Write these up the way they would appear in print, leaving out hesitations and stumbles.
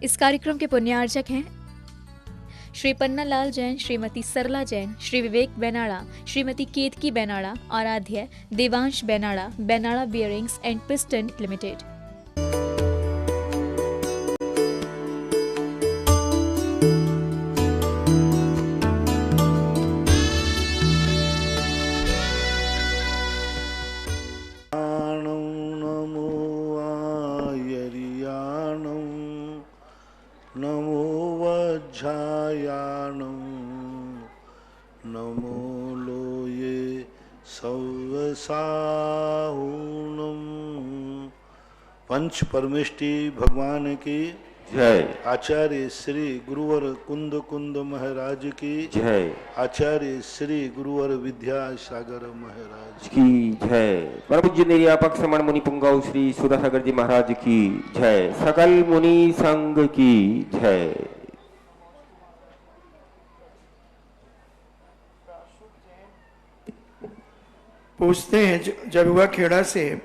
इस कार्यक्रम के पुण्यार्चक हैं श्री पन्नालाल जैन, श्रीमती सरला Jain, Shri Vivek बेनाड़ा, Shrimati Ketaki Benada, Aaradhya Devansh Benada, Benada bearings and piston limited. नमो वज्झायाणं नमो लोये सव्यसाहुणं। पंच परमेष्टि भगवान की जय। आचार्य श्री गुरुवर कुंद कुंद महाराज की जय। आचार्य श्री गुरुवर विद्यासागर महाराज की जय। परम पूज्य निर्यापक समण मुनि पुंगव श्री सुधासागर जी महाराज की जय। सकल मुनि संघ की जय। पूछते हैं जरुआ खेड़ा से,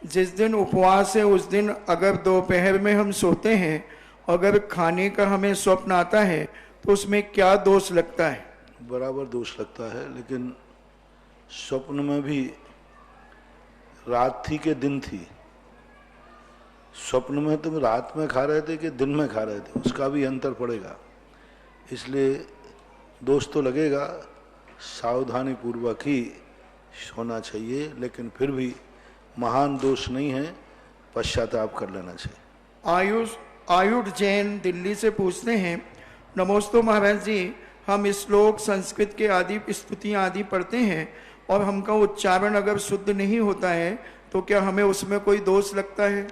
जिस दिन उपवास है उस दिन अगर दोपहर में हम सोते हैं, अगर खाने का हमें स्वप्न आता है तो उसमें क्या दोष लगता है? बराबर दोष लगता है, लेकिन स्वप्न में भी रात थी कि दिन थी। स्वप्न में तुम रात में खा रहे थे कि दिन में खा रहे थे, उसका भी अंतर पड़ेगा। इसलिए दोष तो लगेगा, सावधानी पूर्वक ही सोना चाहिए, लेकिन फिर भी महान दोष नहीं है, पश्चाताप कर लेना चाहिए। आयुष जैन दिल्ली से पूछते हैं, नमोस्तु महाराज जी, हम श्लोक संस्कृत के आदि स्तुतियाँ आदि पढ़ते हैं और हमका उच्चारण अगर शुद्ध नहीं होता है तो क्या हमें उसमें कोई दोष लगता है?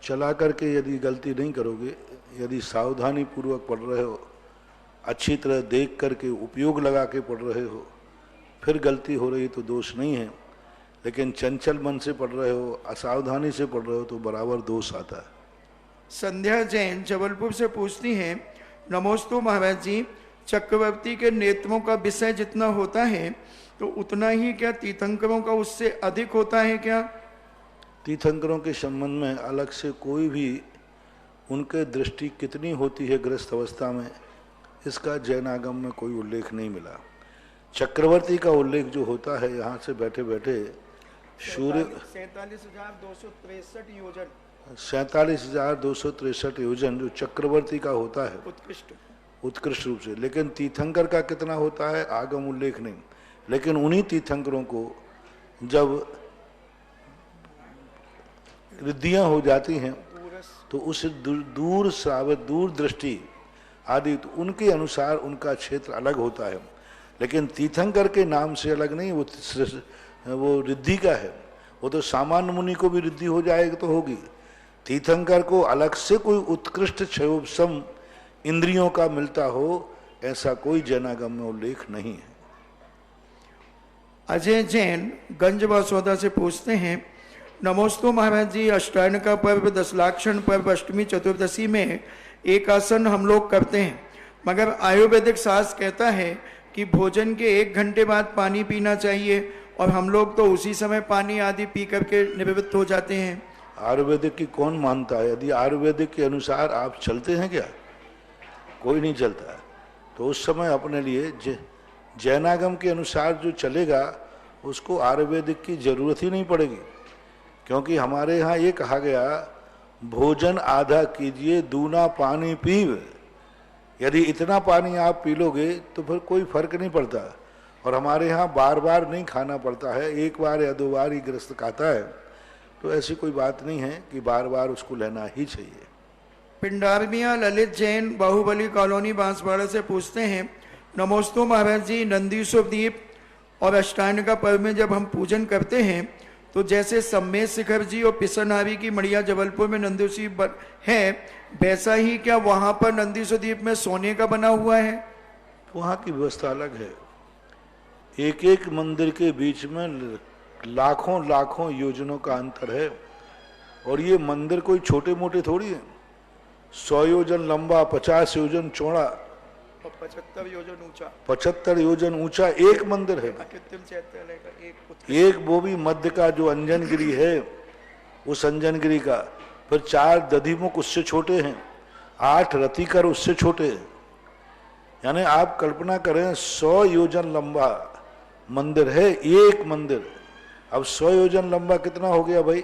चला करके यदि गलती नहीं करोगे, यदि सावधानी पूर्वक पढ़ रहे हो, अच्छी तरह देख करके उपयोग लगा के पढ़ रहे हो, फिर गलती हो रही तो दोष नहीं है। लेकिन चंचल मन से पढ़ रहे हो, असावधानी से पढ़ रहे हो तो बराबर दोष आता है। संध्या जैन जबलपुर से पूछती हैं, नमोस्तु महाराज जी, चक्रवर्ती के नेत्रों का विषय जितना होता है तो उतना ही क्या तीर्थंकरों का उससे अधिक होता है क्या? तीर्थंकरों के संबंध में अलग से कोई भी उनके दृष्टि कितनी होती है गृहस्थ अवस्था में, इसका जैन आगम में कोई उल्लेख नहीं मिला। चक्रवर्ती का उल्लेख जो होता है, यहाँ से बैठे बैठे सूर्य 47,263 योजन 47,263 योजन जो चक्रवर्ती का होता है उत्कृष्ट रूप से, लेकिन तीर्थंकर का कितना होता है आगम उल्लेख नहीं। लेकिन उन्हीं तीर्थंकरों को जब रिद्धियां हो जाती हैं तो उस दूर श्रावक, दूर दृष्टि आदि, तो उनके अनुसार उनका क्षेत्र अलग होता है। लेकिन तीर्थंकर के नाम से अलग नहीं, वो रिद्धि का है। वो तो सामान्य मुनि को भी रिद्धि हो जाएगी तो होगी, तीर्थंकर को अलग से कोई उत्कृष्ट क्षयोपशम इंद्रियों का मिलता हो, ऐसा कोई जैनागम में उल्लेख नहीं है। अजय जैन गंज बसौदा से पूछते हैं, नमोस्तु महाराज जी, अष्टायन का पर्व, दशलाक्षण पर्व, अष्टमी चतुर्दशी में एक आसन हम लोग करते हैं, मगर आयुर्वेदिक शास्त्र कहता है कि भोजन के 1 घंटे बाद पानी पीना चाहिए और हम लोग तो उसी समय पानी आदि पी करके निवृत्त हो जाते हैं। आयुर्वेदिक की कौन मानता है? यदि आयुर्वेदिक के अनुसार आप चलते हैं क्या? कोई नहीं चलता है। तो उस समय अपने लिए जैनागम के अनुसार जो चलेगा उसको आयुर्वेदिक की जरूरत ही नहीं पड़ेगी, क्योंकि हमारे यहाँ ये कहा गया, भोजन आधा कीजिए दूना पानी पीव। यदि इतना पानी आप पी लोगे तो फिर कोई फर्क नहीं पड़ता। और हमारे यहाँ बार बार नहीं खाना पड़ता है, 1 बार या 2 बार ही ग्रस्त खाता है, तो ऐसी कोई बात नहीं है कि बार बार उसको लेना ही चाहिए। पिंडारमिया ललित जैन बाहुबली कॉलोनी बांसवाड़ा से पूछते हैं, नमोस्तु महाराज जी, नंदीश्वर दीप और अष्टायन का पर्व में जब हम पूजन करते हैं तो जैसे सम्मेद शिखर जी और पिसनारी की मड़िया जबलपुर में नंदीश्वर है, वैसा ही क्या वहां पर नंदीश्वर दीप में सोने का बना हुआ है? वहाँ की व्यवस्था अलग है। एक एक मंदिर के बीच में लाखों लाखों योजनों का अंतर है, और ये मंदिर कोई छोटे मोटे थोड़ी है। 100 योजन लंबा, 50 योजन चौड़ा, 75 योजन ऊंचा, 75 योजन ऊंचा एक मंदिर है। एक वो भी मध्य का जो अंजनगिरी है, उस अंजनगिरी का, फिर 4 दधिमुख उससे छोटे हैं, 8 रतिकर उससे छोटे। यानी आप कल्पना करें 100 योजन लंबा मंदिर है एक मंदिर। अब 100 योजन लंबा कितना हो गया भाई?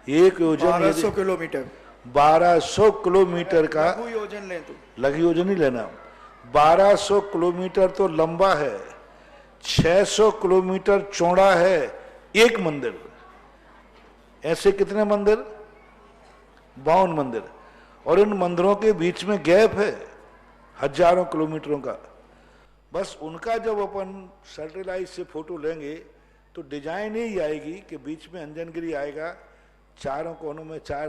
एक योजन 1200 किलोमीटर। 1200 किलोमीटर का लघु योजन ले तो लघु योजन ही लेना। 1200 किलोमीटर तो लंबा है, 600 किलोमीटर चौड़ा है एक मंदिर। ऐसे कितने मंदिर? 52 मंदिर। और इन मंदिरों के बीच में गैप है हजारों किलोमीटरों का। बस उनका जब अपन सैटेलाइट से फोटो लेंगे तो डिजाइन ही आएगी कि बीच में अंजनगिरी आएगा, चारों कोनों में 4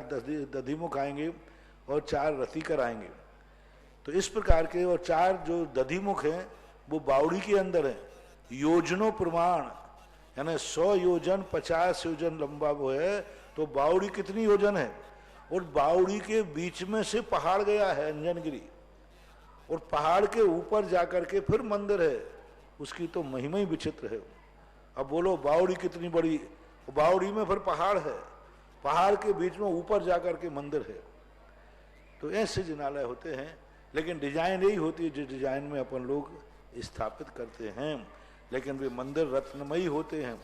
दधिमुख आएंगे और 4 रतिकर आएंगे। तो इस प्रकार के और 4 जो दधिमुख हैं वो बावड़ी के अंदर हैं। योजनों प्रमाण यानी 100 योजन 50 योजन लंबा वो है, तो बावड़ी कितनी योजन है? और बावड़ी के बीच में से पहाड़ गया है अंजनगिरी, और पहाड़ के ऊपर जाकर के फिर मंदिर है। उसकी तो महिमा ही विचित्र है। अब बोलो बावड़ी कितनी बड़ी, बावड़ी में फिर पहाड़ है, पहाड़ के बीच में ऊपर जाकर के मंदिर है। तो ऐसे जिनालय होते हैं, लेकिन डिजाइन यही होती है जिस डिजाइन में अपन लोग स्थापित करते हैं। लेकिन वे मंदिर रत्नमयी होते हैं,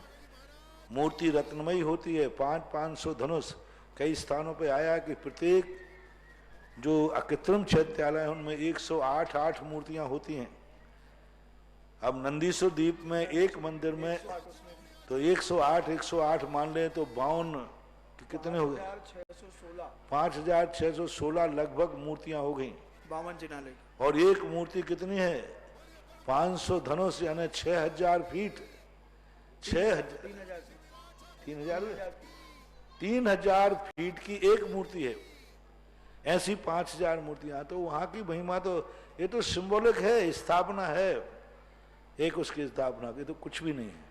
मूर्ति रत्नमयी होती है। 500 धनुष। कई स्थानों पे आया कि प्रत्येक जो अकृत्रिम चैत्यालय है उनमें 108 मूर्तियां होती हैं। अब नंदीश्वर द्वीप में एक मंदिर में तो 108 मान लें तो 52 कितने हो गए? 5616 लगभग मूर्तियां हो गई 52 जिनालय। और एक मूर्ति कितनी है? 500 धनुष यानी 6000 फीट। 3000 फीट की एक मूर्ति है। ऐसी 5000 मूर्तियां। तो वहां की महिमा तो ये तो सिंबॉलिक है, स्थापना है एक उसकी स्थापना की, तो कुछ भी नहीं है।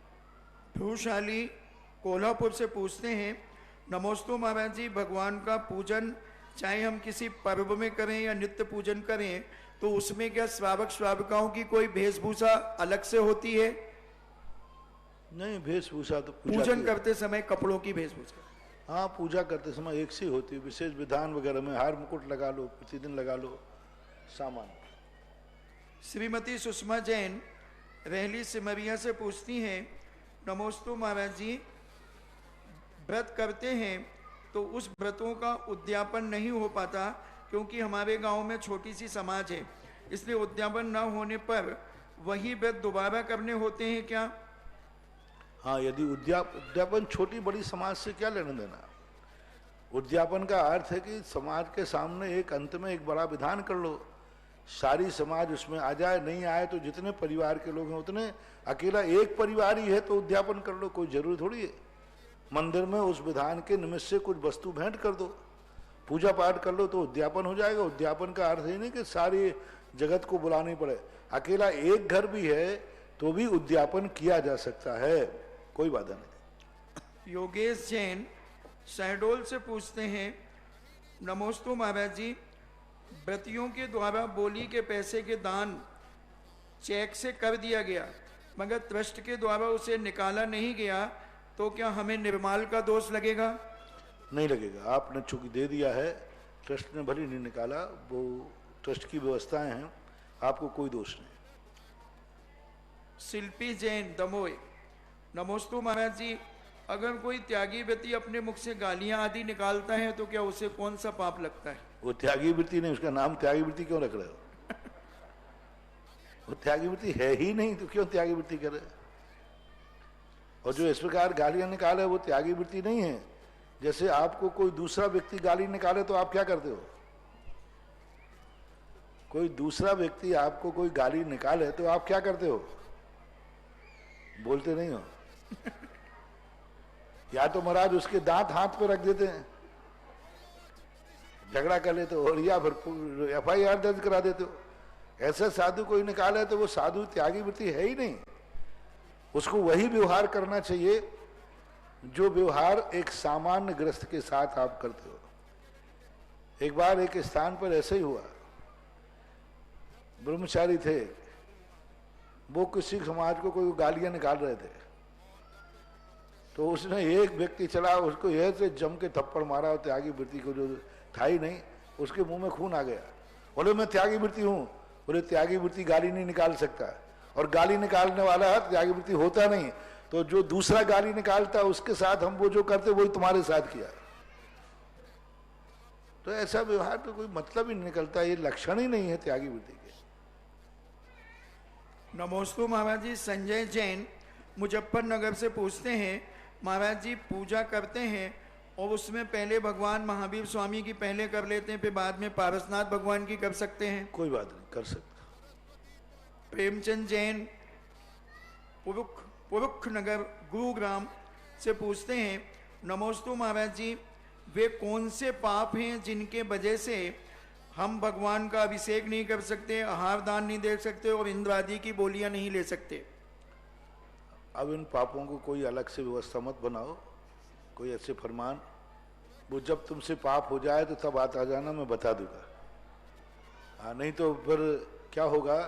भूशाली कोल्हापुर से पूछते हैं, नमोस्तु महाराज जी, भगवान का पूजन चाहे हम किसी पर्व में करें या नित्य पूजन करें तो उसमें क्या श्रावक श्राविकाओं की कोई वेशभूषा अलग से होती है? नहीं, वेशभूषा तो पूजन करते समय कपड़ों की वेशभूषा। हाँ, पूजा करते समय एक सी होती है। विशेष विधान वगैरह में हार मुकुट लगा लो, प्रतिदिन लगा लो सामान। श्रीमती सुषमा जैन रहली सिमरिया से पूछती हैं, नमोस्तु महाराज जी, व्रत करते हैं तो उस व्रतों का उद्यापन नहीं हो पाता क्योंकि हमारे गांव में छोटी सी समाज है, इसलिए उद्यापन न होने पर वही व्रत दोबारा करने होते हैं क्या? हाँ, यदि उद्यापन छोटी बड़ी समाज से क्या लेना देना। उद्यापन का अर्थ है कि समाज के सामने एक अंत में एक बड़ा विधान कर लो, सारी समाज उसमें आ जाए। नहीं आए तो जितने परिवार के लोग हैं उतने, अकेला एक परिवार ही है तो उद्यापन कर लो, कोई जरूरी थोड़ी है। मंदिर में उस विधान के निमित्त से कुछ वस्तु भेंट कर दो, पूजा पाठ कर लो तो उद्यापन हो जाएगा। उद्यापन का अर्थ ही नहीं कि सारी जगत को बुलानी पड़े। अकेला एक घर भी है तो भी उद्यापन किया जा सकता है, कोई बाधा नहीं। योगेश जैन शहडोल से पूछते हैं, नमोस्तु महाराज जी, व्रतियों के द्वारा बोली के पैसे के दान चेक से कर दिया गया मगर ट्रस्ट के द्वारा उसे निकाला नहीं गया तो क्या हमें निर्माल का दोष लगेगा? नहीं लगेगा। आपने चूंकि दे दिया है, ट्रस्ट ने भले नहीं निकाला, वो ट्रस्ट की व्यवस्थाएं हैं, आपको कोई दोष नहीं। शिल्पी जैन दमोई, नमोस्तु महाराज जी, अगर कोई त्यागी व्यक्ति अपने मुख से गालियां आदि निकालता है तो क्या उसे कौन सा पाप लगता है? वो त्यागी वृत्ति नहीं, उसका नाम त्यागी वृत्ति क्यों रख रहे हो? वो त्यागी वृत्ति है ही नहीं तो क्यों त्यागी वृत्ति करे? और जो इस प्रकार गालियां निकाले वो त्यागी वृत्ति नहीं है। जैसे आपको कोई दूसरा व्यक्ति गाली निकाले तो आप क्या करते हो? कोई दूसरा व्यक्ति आपको कोई गाली निकाले तो आप क्या करते हो? बोलते नहीं हो। या तो महाराज उसके दांत हाथ पे रख देते हैं, झगड़ा कर लेते हो, और या फिर FIR दर्ज करा देते हो। ऐसे साधु कोई निकाले तो वो साधु त्यागी वृत्ति है ही नहीं। उसको वही व्यवहार करना चाहिए जो व्यवहार एक सामान्य ग्रस्त के साथ आप करते हो। एक बार एक स्थान पर ऐसे ही हुआ, ब्रह्मचारी थे, वो किसी समाज को कोई गालियां निकाल रहे थे, तो उसने एक व्यक्ति चला उसको ऐसे जम के थप्पड़ मारा, और त्यागी वृत्ति को जो था ही नहीं, उसके मुंह में खून आ गया। बोले मैं त्यागी वृत्ति हूं। बोले त्यागी वृत्ति गाली नहीं निकाल सकता, और गाली निकालने वाला त्यागी वृत्ति होता नहीं। तो जो दूसरा गाली निकालता उसके साथ हम वो जो करते वही तुम्हारे साथ किया। तो ऐसा व्यवहार तो कोई मतलब ही नहीं निकलता, ये लक्षण ही नहीं है त्यागी वृत्ति के। नमोस्तु महाराज जी। संजय जैन मुजफ्फरनगर से पूछते हैं, महाराज जी पूजा करते हैं और उसमें पहले भगवान महावीर स्वामी की पहले कर लेते हैं, फिर बाद में पारसनाथ भगवान की कर सकते हैं? कोई बात नहीं, कर सकते। प्रेमचंद जैन पुरुख नगर गुरुग्राम से पूछते हैं, नमोस्तु महाराज जी, वे कौन से पाप हैं जिनके वजह से हम भगवान का अभिषेक नहीं कर सकते, आहार दान नहीं दे सकते और इंद्र आदि की बोलियां नहीं ले सकते? अब इन पापों को कोई अलग से व्यवस्था मत बनाओ, कोई ऐसे फरमान। वो जब तुमसे पाप हो जाए तो तब आ जाना, मैं बता दूंगा। हाँ, नहीं तो फिर क्या होगा,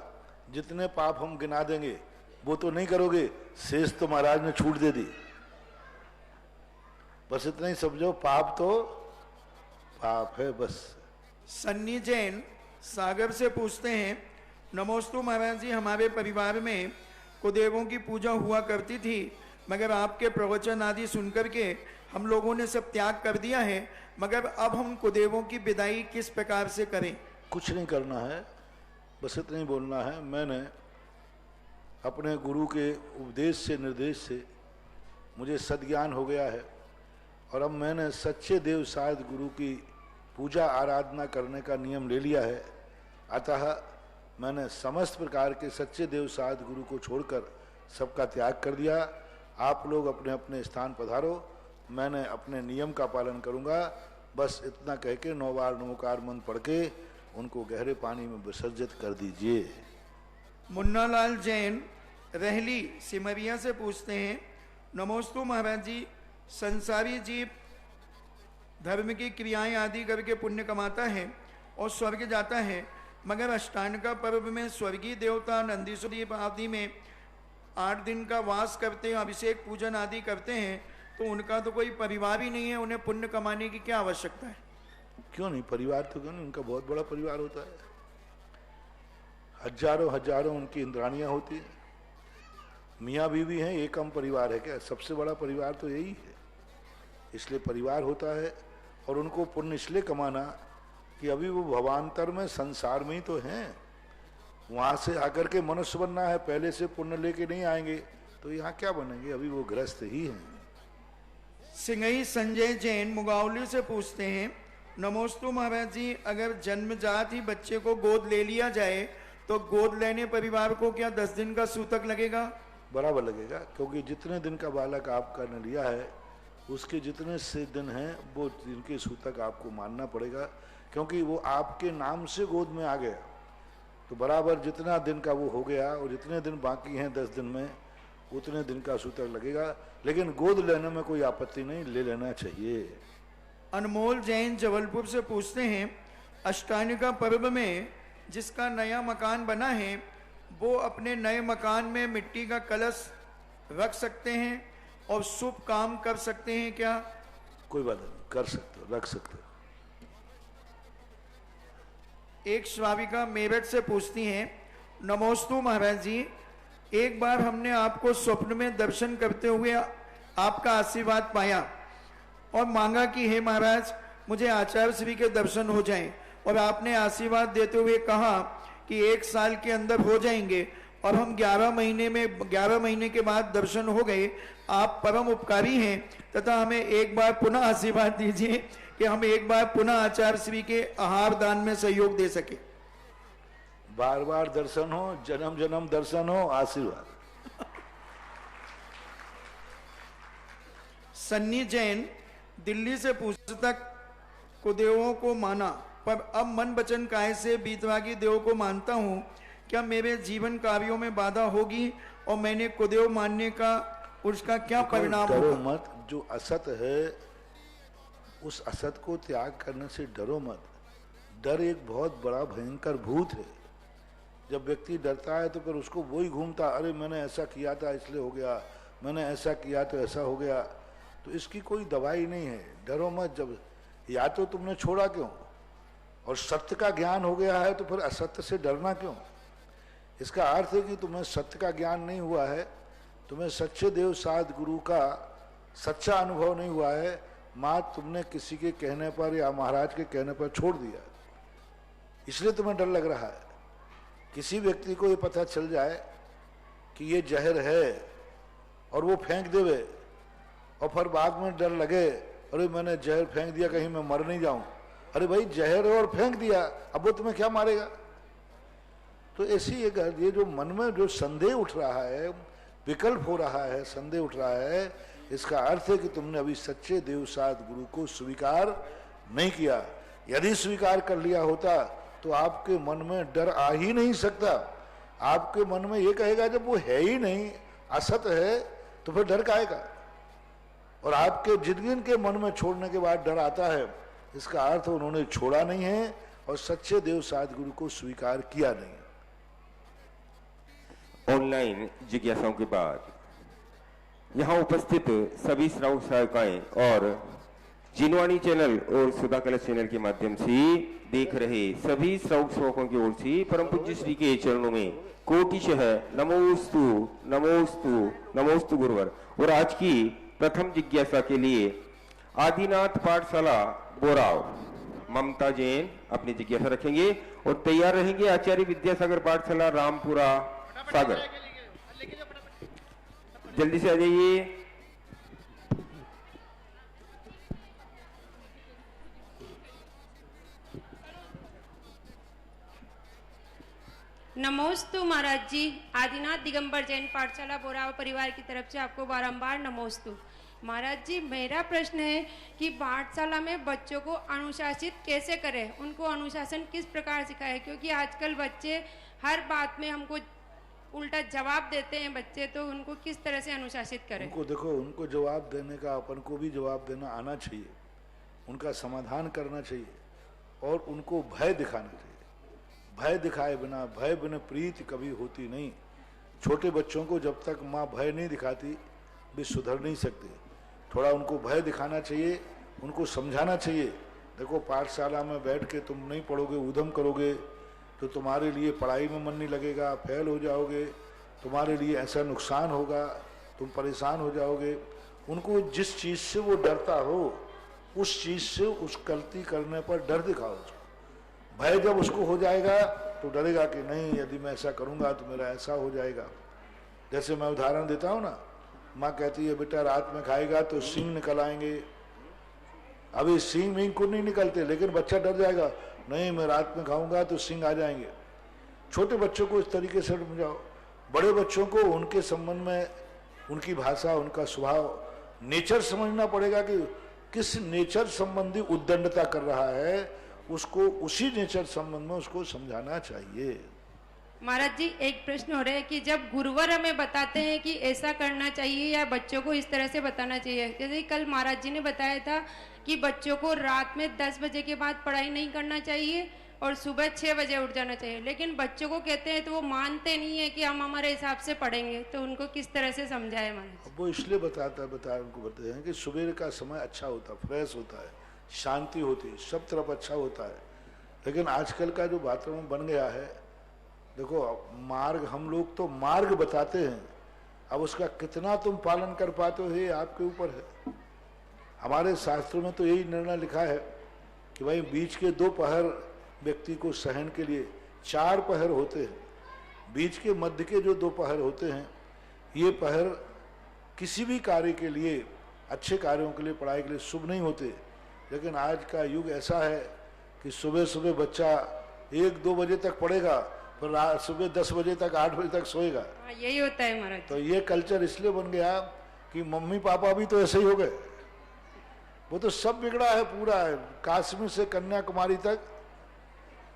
जितने पाप हम गिना देंगे वो तो नहीं करोगे, शेष तो महाराज ने छूट दे दी। बस इतना ही समझो, पाप तो पाप है बस। सन्नी जैन सागर से पूछते हैं, नमोस्तु महाराज जी, हमारे परिवार में कुदेवों की पूजा हुआ करती थी, मगर आपके प्रवचन आदि सुनकर के हम लोगों ने सब त्याग कर दिया है, मगर अब हम कुदेवों की विदाई किस प्रकार से करें? कुछ नहीं करना है, बस इतना ही बोलना है, मैंने अपने गुरु के उपदेश से निर्देश से मुझे सद्ज्ञान हो गया है, और अब मैंने सच्चे देव साध गुरु की पूजा आराधना करने का नियम ले लिया है। अतः मैंने समस्त प्रकार के सच्चे देव साध गुरु को छोड़कर सबका त्याग कर दिया। आप लोग अपने अपने स्थान पधारो, मैंने अपने नियम का पालन करूंगा। बस इतना कह के 9 बार नमोकार मंत्र पढ़ के उनको गहरे पानी में विसर्जित कर दीजिए। मुन्नालाल जैन रहली सिमरिया से पूछते हैं, नमोस्तु महाराज जी, संसारी जीव धर्म की क्रियाएं आदि करके पुण्य कमाता है और स्वर्ग जाता है, मगर अष्टांगा पर्व में स्वर्गीय देवता नंदीश्वर आदि में 8 दिन का वास करते हैं, अभिषेक पूजन आदि करते हैं, तो उनका तो कोई परिवार ही नहीं है, उन्हें पुण्य कमाने की क्या आवश्यकता है? क्यों नहीं, परिवार तो क्यों नहीं, उनका बहुत बड़ा परिवार होता है। हजारों हजारों उनकी इंद्राणियां होती हैं, मियाँ बीवी हैं, एकम परिवार है क्या? सबसे बड़ा परिवार तो यही है, इसलिए परिवार होता है। और उनको पुण्य इसलिए कमाना कि अभी वो भवांतर में संसार में ही तो हैं, वहाँ से आकर के मनुष्य बनना है, पहले से पुण्य लेके नहीं आएंगे तो यहाँ क्या बनेंगे, अभी वो ग्रस्त ही हैं। सिंगई संजय जैन मुगावली से पूछते हैं, नमोस्तु महाराज जी, अगर जन्मजात ही बच्चे को गोद ले लिया जाए तो गोद लेने परिवार को क्या 10 दिन का सूतक लगेगा? बराबर लगेगा, क्योंकि जितने दिन का बालक आपका ने लिया है उसके जितने से दिन हैं वो जिनके सूतक आपको मानना पड़ेगा, क्योंकि वो आपके नाम से गोद में आ गया। तो बराबर जितना दिन का वो हो गया और जितने दिन बाकी हैं 10 दिन में, उतने दिन का सूतक लगेगा। लेकिन गोद लेने में कोई आपत्ति नहीं, ले लेना चाहिए। अनमोल जैन जबलपुर से पूछते हैं, अष्टांगिका पर्व में जिसका नया मकान बना है वो अपने नए मकान में मिट्टी का कलश रख सकते हैं और शुभ काम कर सकते हैं क्या? कोई बात नहीं, कर सकते हो, रख सकते हो। एक श्राविका मेरठ से पूछती हैं, नमोस्तु महाराज जी, एक बार हमने आपको स्वप्न में दर्शन करते हुए आपका आशीर्वाद पाया और मांगा कि हे महाराज, मुझे आचार्य श्री के दर्शन हो जाएं, और आपने आशीर्वाद देते हुए कहा कि 1 साल के अंदर हो जाएंगे, और हम 11 महीने के बाद दर्शन हो गए। आप परम उपकारी हैं, तथा हमें एक बार पुनः आशीर्वाद दीजिए कि हम एक बार पुनः आचार्य श्री के आहार दान में सहयोग दे सके। बार बार दर्शन हो, जन्म जन्म दर्शन हो, आशीर्वाद। सन्नी जैन दिल्ली से पूछता, कुदेवों को माना, पर अब मन वचन काय से बीतवागी देव को मानता हूँ, क्या मेरे जीवन कार्यों में बाधा होगी और मैंने कुदेव मानने का उसका क्या परिणाम डरो होगा? मत, जो असत है उस असत को त्याग करने से डरो मत। डर एक बहुत बड़ा भयंकर भूत है। जब व्यक्ति डरता है तो फिर उसको वही घूमता, अरे मैंने ऐसा किया था इसलिए हो गया, मैंने ऐसा किया तो ऐसा हो गया। तो इसकी कोई दवाई नहीं है, डरो मत। जब या तो तुमने छोड़ा क्यों, और सत्य का ज्ञान हो गया है तो फिर असत्य से डरना क्यों? इसका अर्थ है कि तुम्हें सत्य का ज्ञान नहीं हुआ है, तुम्हें सच्चे देव साध गुरु का सच्चा अनुभव नहीं हुआ है, माँ तुमने किसी के कहने पर या महाराज के कहने पर छोड़ दिया, इसलिए तुम्हें डर लग रहा है। किसी व्यक्ति को ये पता चल जाए कि ये जहर है और वो फेंक देवे और फिर बाद में डर लगे, अरे मैंने जहर फेंक दिया कहीं मैं मर नहीं जाऊं। अरे भाई जहर है और फेंक दिया, अब वो तुम्हें क्या मारेगा? तो ऐसी ये जो मन में जो संदेह उठ रहा है, विकल्प हो रहा है, संदेह उठ रहा है, इसका अर्थ है कि तुमने अभी सच्चे देव साध गुरु को स्वीकार नहीं किया। यदि स्वीकार कर लिया होता तो आपके मन में डर आ ही नहीं सकता। आपके मन में ये कहेगा जब वो है ही नहीं, असत है, तो फिर डर काहेगा? और आपके जिनके मन में छोड़ने के बाद डर आता है, इसका अर्थ उन्होंने छोड़ा नहीं है और सच्चे देव साध गुरु को स्वीकार किया नहीं। ऑनलाइन जिज्ञासाओं के बाद यहाँ उपस्थित सभी श्रावक सहायिकाएं और जिनवाणी चैनल और सुधा कलश चैनल के माध्यम से देख रहे सभी श्रावक सेवकों की ओर से परम पूज्य श्री के चरणों में कोटिशः नमोस्तु नमोस्तु नमोस्तु गुरुवर। और आज की प्रथम जिज्ञासा के लिए आदिनाथ पाठशाला बोराव ममता जैन अपनी जिज्ञासा रखेंगे और तैयार रहेंगे आचार्य विद्यासागर पाठशाला रामपुरा सागर। जल्दी से आ जाइए। नमोस्तु महाराज जी, आदिनाथ दिगंबर जैन पाठशाला बोराव परिवार की तरफ से आपको बारंबार नमोस्तु। महाराज जी, मेरा प्रश्न है कि पाठशाला में बच्चों को अनुशासित कैसे करें, उनको अनुशासन किस प्रकार सिखाएं, क्योंकि आजकल बच्चे हर बात में हमको उल्टा जवाब देते हैं बच्चे, तो उनको किस तरह से अनुशासित करें? उनको देखो, उनको जवाब देने का अपन को भी जवाब देना आना चाहिए, उनका समाधान करना चाहिए और उनको भय दिखाना चाहिए। भय दिखाए बिना, भय बिना प्रीति कभी होती नहीं। छोटे बच्चों को जब तक माँ भय नहीं दिखाती वे सुधर नहीं सकते। थोड़ा उनको भय दिखाना चाहिए, उनको समझाना चाहिए। देखो, पाठशाला में बैठ के तुम नहीं पढ़ोगे, उधम करोगे तो तुम्हारे लिए पढ़ाई में मन नहीं लगेगा, फेल हो जाओगे, तुम्हारे लिए ऐसा नुकसान होगा, तुम परेशान हो जाओगे। उनको जिस चीज़ से वो डरता हो उस चीज़ से, उस गलती करने पर डर दिखाओ उसको। भय जब उसको हो जाएगा तो डरेगा कि नहीं, यदि मैं ऐसा करूँगा तो मेरा ऐसा हो जाएगा। जैसे मैं उदाहरण देता हूँ ना, माँ कहती है बेटा रात में खाएगा तो सींग निकल आएंगे। अभी सींग वींग को नहीं निकलते, लेकिन बच्चा डर जाएगा, नहीं मैं रात में खाऊंगा तो सींग आ जाएंगे। छोटे बच्चों को इस तरीके से समझाओ। बड़े बच्चों को उनके संबंध में, उनकी भाषा, उनका स्वभाव, नेचर समझना पड़ेगा कि किस नेचर संबंधी उद्दंडता कर रहा है, उसको उसी नेचर संबंध में उसको समझाना चाहिए। महाराज जी, एक प्रश्न हो रहा है कि जब गुरुवर हमें बताते हैं कि ऐसा करना चाहिए या बच्चों को इस तरह से बताना चाहिए, जैसे कल महाराज जी ने बताया था कि बच्चों को रात में 10 बजे के बाद पढ़ाई नहीं करना चाहिए और सुबह 6 बजे उठ जाना चाहिए, लेकिन बच्चों को कहते हैं तो वो मानते नहीं है कि हम हमारे हिसाब से पढ़ेंगे, तो उनको किस तरह से समझाए महाराज? वो इसलिए उनको बताते हैं कि सुबह का समय अच्छा होता है, फ्रेश होता है, शांति होती है, सब तरफ अच्छा होता है। लेकिन आजकल का जो वातावरण बन गया है, देखो मार्ग, हम लोग तो मार्ग बताते हैं, अब उसका कितना तुम पालन कर पाते हो ये आपके ऊपर है। हमारे शास्त्रों में तो यही निर्णय लिखा है कि भाई बीच के 2 पहर व्यक्ति को सहन के लिए 4 पहर होते हैं। बीच के मध्य के जो 2 पहर होते हैं, ये पहर किसी भी कार्य के लिए, अच्छे कार्यों के लिए, पढ़ाई के लिए शुभ नहीं होते। लेकिन आज का युग ऐसा है कि सुबह सुबह बच्चा 1-2 बजे तक पढ़ेगा, फिर सुबह 10 बजे तक, 8 बजे तक सोएगा। यही होता है महाराज। तो ये कल्चर इसलिए बन गया कि मम्मी पापा भी तो ऐसे ही हो गए। वो तो सब बिगड़ा है पूरा, कश्मीर से कन्याकुमारी तक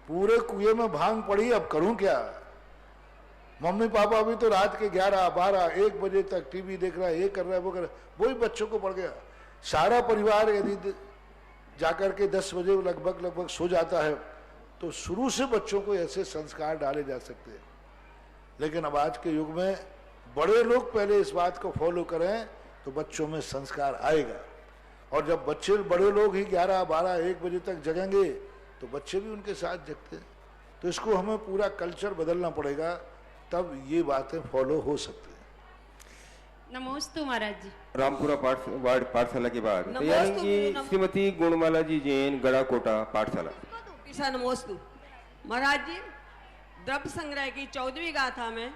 पूरे कुएं में भांग पड़ी, अब करूं क्या? मम्मी पापा भी तो रात के 11, 12, 1 बजे तक टीवी देख रहा है, ये कर रहा है, वो कर रहा है, वही बच्चों को पड़ गया। सारा परिवार यदि जाकर के 10 बजे लगभग सो जाता है तो शुरू से बच्चों को ऐसे संस्कार डाले जा सकते हैं। लेकिन अब आज के युग में बड़े लोग पहले इस बात को फॉलो करें तो बच्चों में संस्कार आएगा। और जब बच्चे, बड़े लोग ही 11, 12, 1 बजे तक जगेंगे तो बच्चे भी उनके साथ जगते हैं। तो इसको हमें पूरा कल्चर बदलना पड़ेगा, तब ये बातें फॉलो हो सकती हैं। नमोस्तु महाराज जी। रामपुरा वार्ड पाठशाला के बाद तैयार होंगी श्रीमती गुणमाला जी जैन, गड़ाकोटा पाठशाला। नमोस्तु महाराज जी। द्रव्य संग्रह की 14वीं गाथा में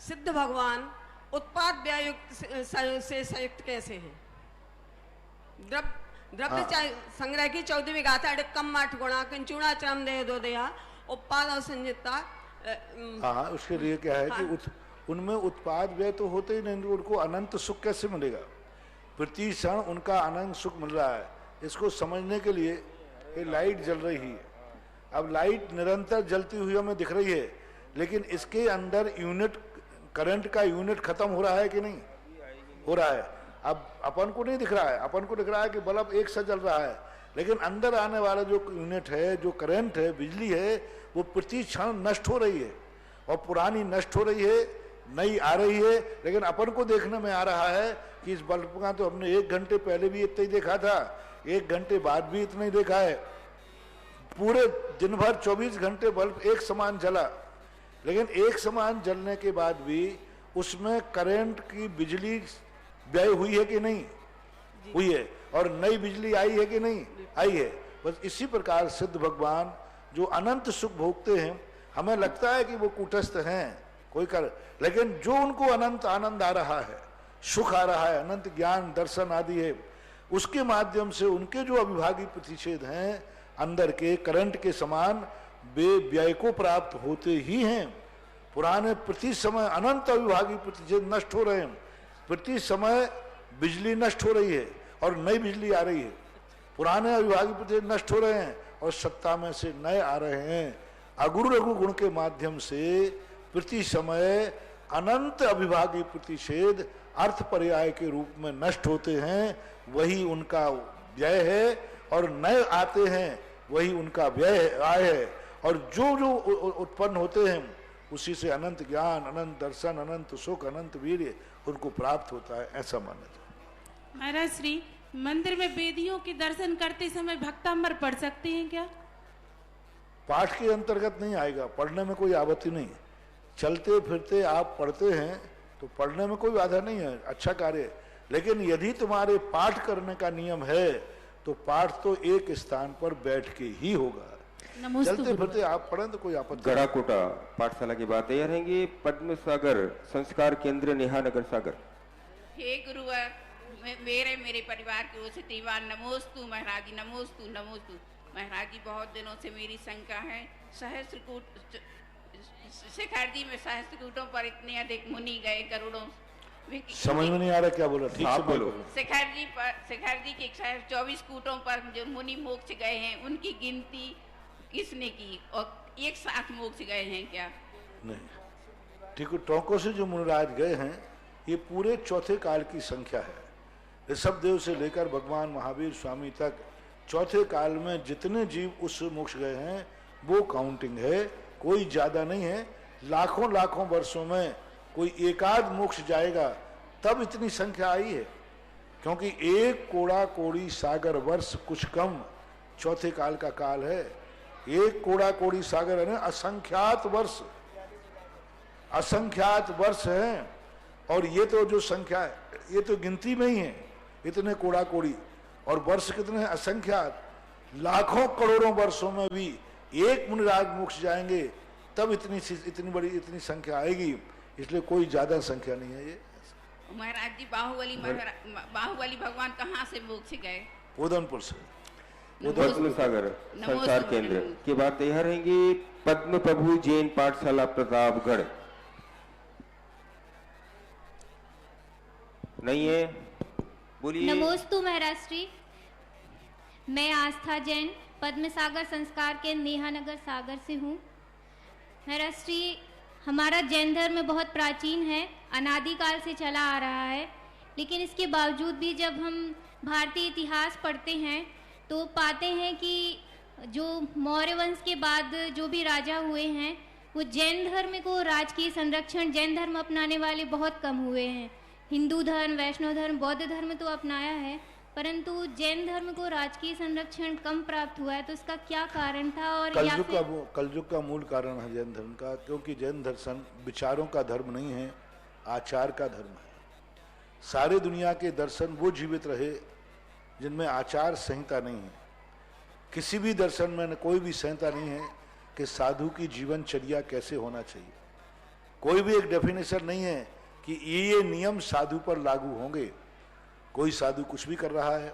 सिद्ध भगवान उत्पाद व्यायुक्त से संयुक्त कैसे हैं? द्रव्य संग्रह की 14वीं गाथा अड़कम माठ गुणा कंचूणा चरम देह दो देहा उत्पाद और संयुक्ता। हाँ, उसके लिए क्या है कि उनमें उत्पाद व्यय तो होते ही नहीं, उनको अनंत सुख कैसे मिलेगा? प्रति क्षण उनका अनंत सुख मिल रहा है। इसको समझने के लिए ये लाइट जल रही है, अब लाइट निरंतर जलती हुई हमें दिख रही है, लेकिन इसके अंदर यूनिट, करंट का यूनिट खत्म हो रहा है कि नहीं हो रहा है? अब अपन को नहीं दिख रहा है, अपन को दिख रहा है कि बल्ब एक सा जल रहा है, लेकिन अंदर आने वाला जो यूनिट है, जो करंट है, बिजली है, वो प्रति क्षण नष्ट हो रही है, और पुरानी नष्ट हो रही है, नई आ रही है। लेकिन अपन को देखने में आ रहा है कि इस बल्ब का तो हमने 1 घंटे पहले भी इतना ही देखा था, 1 घंटे बाद भी इतना ही देखा है। पूरे दिन भर 24 घंटे बल्ब एक समान जला, लेकिन एक समान जलने के बाद भी उसमें करंट की बिजली व्यय हुई है कि नहीं हुई है, और नई बिजली आई है कि नहीं आई है। बस इसी प्रकार सिद्ध भगवान जो अनंत सुख भोगते हैं, हमें लगता है कि वो कूटस्थ हैं कोई कर, लेकिन जो उनको अनंत आनंद आ रहा है, सुख आ रहा है, अनंत ज्ञान दर्शन आदि है, उसके माध्यम से उनके जो अविभागी प्रतिषेध हैं अंदर के करंट के समान वे व्यय को प्राप्त होते ही हैं। पुराने प्रति समय अनंत अविभागी प्रतिषेध नष्ट हो रहे हैं, प्रति समय बिजली नष्ट हो रही है और नई बिजली आ रही है, पुराने अविभागी प्रतिषेध नष्ट हो रहे हैं और सत्ता में से नए आ रहे हैं। अगुरु रघु गुण के माध्यम से प्रति समय अनंत अविभागी प्रतिषेध अर्थ पर्याय के रूप में नष्ट होते हैं, वही उनका व्यय है, और नए आते हैं वही उनका व्यय आय है, और जो जो उत्पन्न होते हैं उसी से अनंत ज्ञान, अनंत दर्शन, अनंत सुख, अनंत वीर्य उनको प्राप्त होता है, ऐसा माना जाए। महाराज श्री मंदिर में वेदियों के दर्शन करते समय भक्तांबर पढ़ सकते हैं क्या? पाठ के अंतर्गत नहीं आएगा, पढ़ने में कोई आपत्ति नहीं है। चलते फिरते आप पढ़ते हैं तो पढ़ने में कोई बाधा नहीं है, अच्छा कार्य है। लेकिन यदि तुम्हारे पाठ करने का नियम है तो पाठ तो एक स्थान पर बैठ के ही होगा। चलते फिरते आप पढ़ें तो कोई आपत्ति। गड़ाकोटा पाठशाला की बात तैयार रहेंगे पद्म सागर संस्कार केंद्र नेहानगर सागर। हे गुरुवर, मेरे परिवार की ओर से दीवान नमोस्तु महाराज जी, नमोस्तु नमोस्तु महाराज जी। बहुत दिनों से मेरी शंका है, सहस्त्रकूट शिखर जी में सहस्त्रकूटों पर इतने अधिक मुनि गए, करोड़ों। समझ में नहीं आ रहा क्या बोला, ठीक से बोलो। शिखर जी के 24 कूटों पर जो मुनि मोक्ष गए हैं, उनकी गिनती किसने की और एक साथ मोक्ष गए हैं क्या? नहीं, ठीक है। टोंकों से जो मुनिराज गए हैं ये पूरे चौथे काल की संख्या है। ऋषभ देव से लेकर भगवान महावीर स्वामी तक चौथे काल में जितने जीव उस मोक्ष गए हैं वो काउंटिंग है, कोई ज्यादा नहीं है। लाखों लाखों वर्षों में कोई एकाध मोक्ष जाएगा तब इतनी संख्या आई है, क्योंकि एक कोड़ा कोड़ी सागर वर्ष कुछ कम चौथे काल का काल है। एक कोड़ा कोड़ी सागर है ना, असंख्यात वर्ष, असंख्यात वर्ष हैं। और ये तो जो संख्या है ये तो गिनती में ही है, इतने कोड़ा कोड़ी। और वर्ष कितने हैं? असंख्यात। लाखों करोड़ों वर्षों में भी एक मुनिराज मोक्ष जाएंगे तब इतनी बड़ी संख्या आएगी, इसलिए कोई ज्यादा संख्या नहीं है ये। महाराज जी बाहुबली भगवान कहाँ से मोक्ष गए? पोदनपुर से। पद्म सागर संसार केंद्र की बात तैयार रहेंगी पद्म प्रभु जैन पाठशाला प्रतापगढ़। नहीं है, बोलिए। नमोस्तु महाराज श्री, मैं आस्था जैन पद्म सागर संस्कार के नेहानगर सागर से हूँ। महाराज श्री, हमारा जैन धर्म बहुत प्राचीन है, अनादिकाल से चला आ रहा है, लेकिन इसके बावजूद भी जब हम भारतीय इतिहास पढ़ते हैं तो पाते हैं कि जो मौर्य वंश के बाद जो भी राजा हुए हैं वो जैन धर्म को राजकीय संरक्षण, जैन धर्म अपनाने वाले बहुत कम हुए हैं। हिंदू धर्म, वैष्णव धर्म, बौद्ध धर्म तो अपनाया है, परंतु जैन धर्म को राजकीय संरक्षण कम प्राप्त हुआ है, तो इसका क्या कारण था? और कलयुग का मूल कारण है जैन धर्म का, क्योंकि जैन दर्शन विचारों का धर्म नहीं है, आचार का धर्म है। सारे दुनिया के दर्शन वो जीवित रहे जिनमें आचार संहिता नहीं है। किसी भी दर्शन में कोई भी संहिता नहीं है कि साधु की जीवनचर्या कैसे होना चाहिए। कोई भी एक डेफिनेशन नहीं है कि ये नियम साधु पर लागू होंगे। कोई साधु कुछ भी कर रहा है,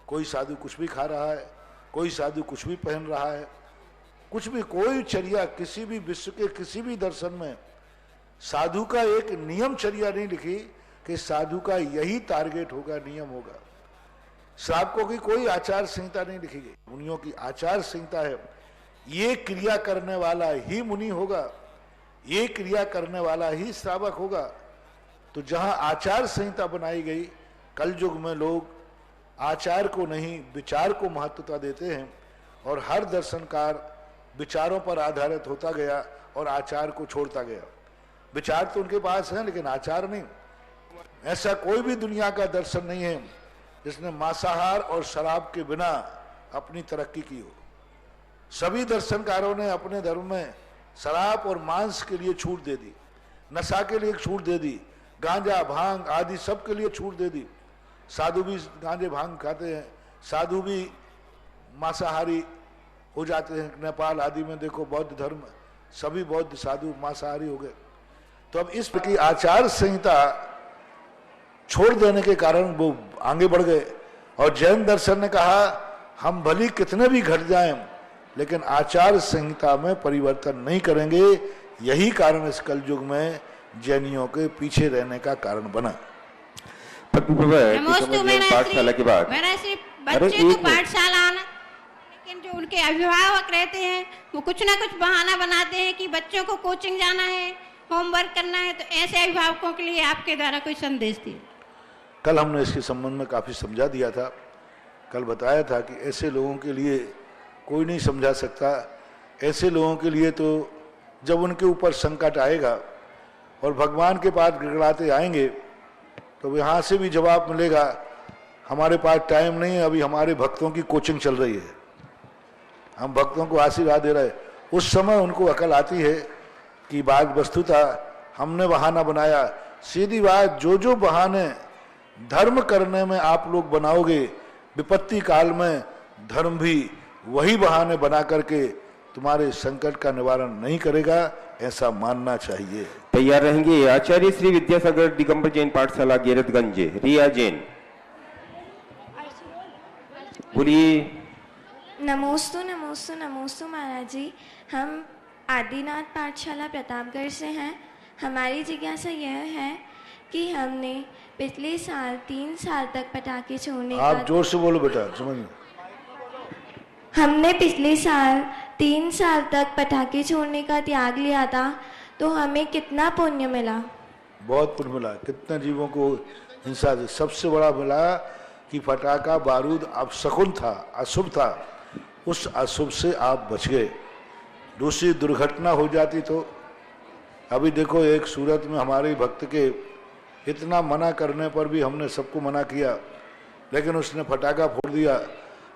कोई साधु कुछ भी खा रहा है, कोई साधु कुछ भी पहन रहा है, कुछ भी, कोई चर्या किसी भी विश्व के किसी भी दर्शन में साधु का एक नियम चर्या नहीं लिखी कि साधु का यही टारगेट होगा, नियम होगा। श्रावकों की कोई आचार संहिता नहीं लिखी गई। मुनियों की आचार संहिता है, ये क्रिया करने वाला ही मुनि होगा, ये क्रिया करने वाला ही श्रावक होगा। तो जहां आचार संहिता बनाई गई, कल युग में लोग आचार को नहीं विचार को महत्वता देते हैं और हर दर्शनकार विचारों पर आधारित होता गया और आचार को छोड़ता गया। विचार तो उनके पास है लेकिन आचार नहीं। ऐसा कोई भी दुनिया का दर्शन नहीं है जिसने मांसाहार और शराब के बिना अपनी तरक्की की हो। सभी दर्शनकारों ने अपने धर्म में शराब और मांस के लिए छूट दे दी, नशा के लिए छूट दे दी, गांजा भांग आदि सब के लिए छूट दे दी। साधु भी गांजे भांग खाते हैं, साधु भी मांसाहारी हो जाते हैं। नेपाल आदि में देखो बौद्ध धर्म, सभी बौद्ध साधु मांसाहारी हो गए। तो अब इस प्रकार आचार संहिता छोड़ देने के कारण वो आगे बढ़ गए और जैन दर्शन ने कहा हम भली कितने भी घट जाएं लेकिन आचार संहिता में परिवर्तन नहीं करेंगे। यही कारण इस कलयुग में जैनियों के पीछे रहने का कारण बना। पाठशाला के बाद बच्चे तो पाठशाला आना, लेकिन जो उनके अभिभावक रहते हैं वो कुछ ना कुछ बहाना बनाते हैं कि बच्चों को कोचिंग जाना है, होमवर्क करना है। तो ऐसे अभिभावकों के लिए आपके द्वारा कोई संदेश दिए? कल हमने इसके संबंध में काफी समझा दिया था। कल बताया था कि ऐसे लोगों के लिए कोई नहीं समझा सकता। ऐसे लोगों के लिए तो जब उनके ऊपर संकट आएगा और भगवान के पास गिड़गिड़ाते आएंगे तो यहाँ से भी जवाब मिलेगा हमारे पास टाइम नहीं है, अभी हमारे भक्तों की कोचिंग चल रही है, हम भक्तों को आशीर्वाद दे रहे। उस समय उनको अकल आती है कि बात वस्तुतः हमने बहाना बनाया। सीधी बात, जो बहाने धर्म करने में आप लोग बनाओगे, विपत्ति काल में धर्म भी वही बहाने बना करके तुम्हारे संकट का निवारण नहीं करेगा, ऐसा मानना चाहिए। तैयार रहेंगे आचार्य श्री विद्यासागर दिगंबर जैन पाठशाला गेरतगंज, रिया जैन। बोलिए। नमोस्तु नमोस्तु नमोस्तु महाराज जी। हम आदिनाथ पाठशाला प्रतापगढ़ से हैं। हमारी जिज्ञासा यह है कि हमने पिछले साल 3 साल तक पटाखे छोड़ने आप जोर से बोलो बेटा, समझ। हमने पिछले साल 3 साल तक पटाखे छोड़ने का त्याग लिया था, तो हमें कितना पुण्य मिला? बहुत पुण्य मिला। कितने जीवों को हिंसा से सबसे बड़ा मिला कि फटाका बारूद अपशकुन था, अशुभ था, उस अशुभ से आप बच गए। दूसरी दुर्घटना हो जाती तो अभी देखो एक सूरत में हमारे भक्त के इतना मना करने पर भी हमने सबको मना किया, लेकिन उसने फटाका फोड़ दिया।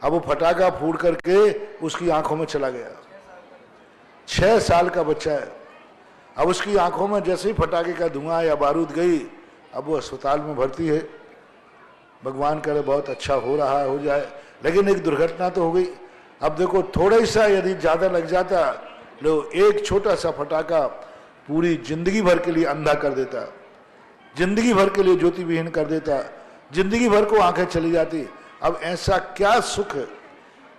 अब वो फटाका फोड़ करके उसकी आंखों में चला गया। 6 साल का बच्चा है। अब उसकी आंखों में जैसे ही फटाके का धुआं या बारूद गई, अब वो अस्पताल में भर्ती है। भगवान करे बहुत अच्छा हो रहा हो जाए, लेकिन एक दुर्घटना तो हो गई। अब देखो थोड़ा ही सा यदि ज्यादा लग जाता, लो एक छोटा सा फटाका पूरी जिंदगी भर के लिए अंधा कर देता, जिंदगी भर के लिए ज्योति विहीन कर देता, जिंदगी भर को आंखें चली जाती। अब ऐसा क्या सुख है,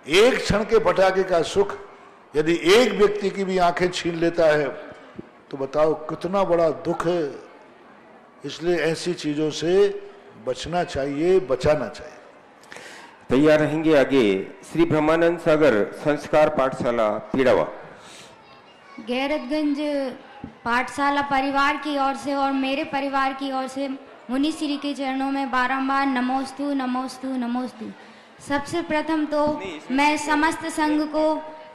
एक क्षण के पटाखे का सुख यदि एक व्यक्ति की भी आंखें छीन लेता है तो बताओ कितना बड़ा दुख है। इसलिए ऐसी चीजों से बचना चाहिए, बचाना चाहिए। तैयार रहेंगे आगे श्री ब्रह्मानंद सागर संस्कार पाठशाला पीड़ावा। गैरतगंज पाठशाला परिवार की ओर से और मेरे परिवार की ओर से मुनि श्री के चरणों में बारंबार नमोस्तु नमोस्तु नमोस्तु। सबसे प्रथम तो मैं समस्त संघ को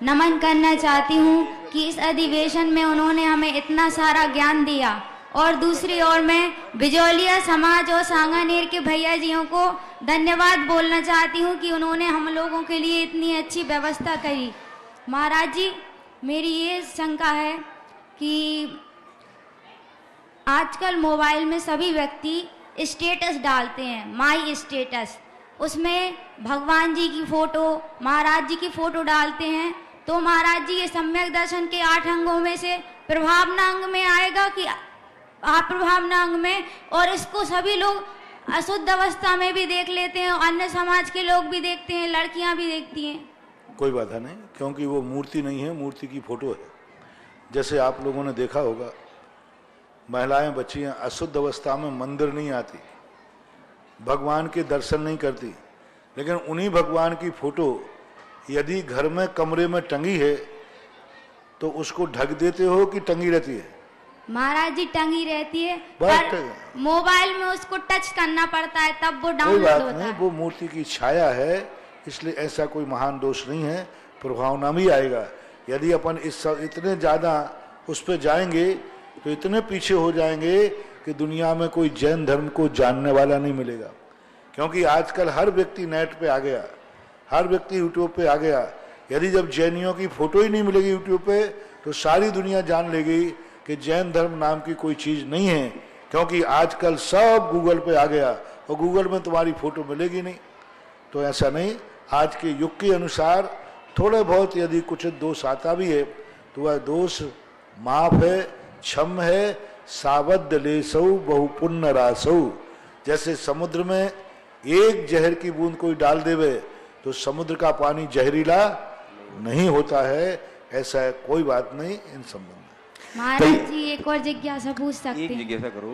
नमन करना चाहती हूँ कि इस अधिवेशन में उन्होंने हमें इतना सारा ज्ञान दिया, और दूसरी ओर मैं बिजौलिया समाज और सांगानेर के भैया जियों को धन्यवाद बोलना चाहती हूँ कि उन्होंने हम लोगों के लिए इतनी अच्छी व्यवस्था करी। महाराज जी, मेरी ये शंका है कि आजकल मोबाइल में सभी व्यक्ति स्टेटस डालते हैं, माई स्टेटस, उसमें भगवान जी की फोटो, महाराज जी की फोटो डालते हैं। तो महाराज जी, ये सम्यक दर्शन के 8 अंगों में से प्रभावना अंग में आएगा कि अप्रभावना अंग में? और इसको सभी लोग अशुद्ध अवस्था में भी देख लेते हैं, अन्य समाज के लोग भी देखते हैं, लड़कियां भी देखती हैं। कोई बाधा नहीं, क्योंकि वो मूर्ति नहीं है, मूर्ति की फोटो है। जैसे आप लोगों ने देखा होगा, महिलाएं बच्चियां अशुद्ध अवस्था में मंदिर नहीं आती, भगवान के दर्शन नहीं करती, लेकिन उन्हीं भगवान की फोटो यदि घर में कमरे में टंगी है तो उसको ढक देते हो कि टंगी रहती है? महाराज जी, टंगी रहती है, पर मोबाइल में उसको टच करना पड़ता है, तब वो डाउनलोड होता है। वो मूर्ति की छाया है, इसलिए ऐसा कोई महान दोष नहीं है, प्रभावना भी आएगा। यदि अपन इतने ज्यादा उस पर जाएंगे तो इतने पीछे हो जाएंगे कि दुनिया में कोई जैन धर्म को जानने वाला नहीं मिलेगा। क्योंकि आजकल हर व्यक्ति नेट पे आ गया, हर व्यक्ति यूट्यूब पे आ गया। यदि जब जैनियों की फोटो ही नहीं मिलेगी यूट्यूब पे तो सारी दुनिया जान लेगी कि जैन धर्म नाम की कोई चीज नहीं है, क्योंकि आजकल सब गूगल पे आ गया और गूगल में तुम्हारी फोटो मिलेगी नहीं। तो ऐसा नहीं, आज के युग के अनुसार थोड़े बहुत यदि कुछ दोष आता भी है तो वह दोष माफ है, क्षम है। सावध लेसौ बहुपुण्य रासौ, जैसे समुद्र में एक जहर की बूंद कोई डाल देवे तो समुद्र का पानी जहरीला नहीं होता है, ऐसा कोई बात नहीं इन संबंध में। महाराज जी, एक और जिज्ञासा पूछ सकते हैं? जिज्ञासा करो।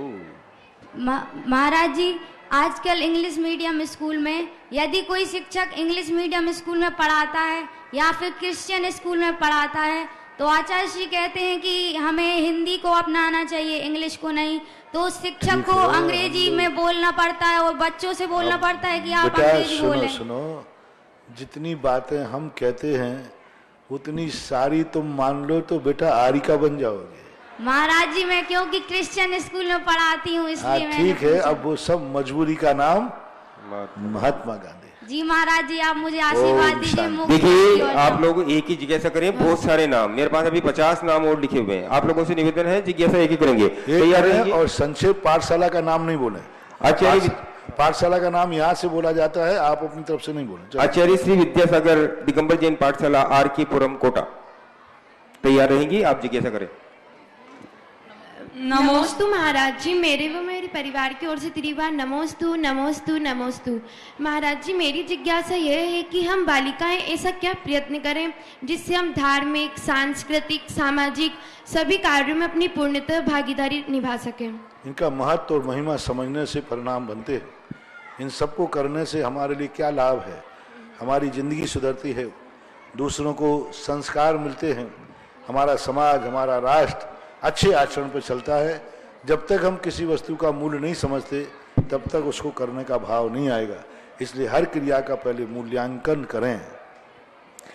महाराज जी, आजकल इंग्लिश मीडियम स्कूल में यदि कोई शिक्षक इंग्लिश मीडियम स्कूल में पढ़ाता है या फिर क्रिश्चियन स्कूल में पढ़ाता है तो आचार्य श्री कहते हैं कि हमें हिंदी को अपनाना चाहिए, इंग्लिश को नहीं। तो शिक्षक को अंग्रेजी में बोलना पड़ता है और बच्चों से बोलना पड़ता है कि आप अंग्रेजी बोलें। सुनो, जितनी बातें हम कहते हैं उतनी सारी तुम मान लो तो बेटा आर्य का बन जाओगे। महाराज जी, मैं क्योंकि क्रिश्चियन स्कूल में पढ़ाती हूँ इसलिए ठीक है। अब वो सब मजबूरी का नाम महात्मा गांधी। जी महाराज जी, आप मुझे आशीर्वाद दीजिए। देखिए, आप लोग एक ही जिज्ञासा करें, बहुत सारे नाम मेरे पास अभी 50 नाम और लिखे हुए हैं। आप लोगों से निवेदन है, जिज्ञासा एक ही करेंगे, तैयार रहेंगे। और संक्षेप पाठशाला का नाम नहीं बोले। आचार्य पाठशाला का नाम यहाँ से बोला जाता है, आप अपनी तरफ से नहीं बोले। आचार्य श्री विद्यासागर दिगंबर जैन पाठशाला, RK पुरम, कोटा। तैयार रहेंगी, आप जिज्ञासा करें। नमोस्तु महाराज जी, मेरे व मेरे परिवार की ओर से त्रिवार नमोस्तु नमोस्तु नमोस्तु। महाराज जी, मेरी जिज्ञासा यह है कि हम बालिकाएं ऐसा क्या प्रयत्न करें जिससे हम धार्मिक, सांस्कृतिक, सामाजिक सभी कार्यों में अपनी पूर्णतः भागीदारी निभा सकें। इनका महत्व और महिमा समझने से परिणाम बनते हैं। इन सबको करने से हमारे लिए क्या लाभ है? हमारी जिंदगी सुधरती है, दूसरों को संस्कार मिलते हैं, हमारा समाज, हमारा राष्ट्र अच्छे आचरण पर चलता है। जब तक हम किसी वस्तु का मूल्य नहीं समझते तब तक उसको करने का भाव नहीं आएगा। इसलिए हर क्रिया का पहले मूल्यांकन करें।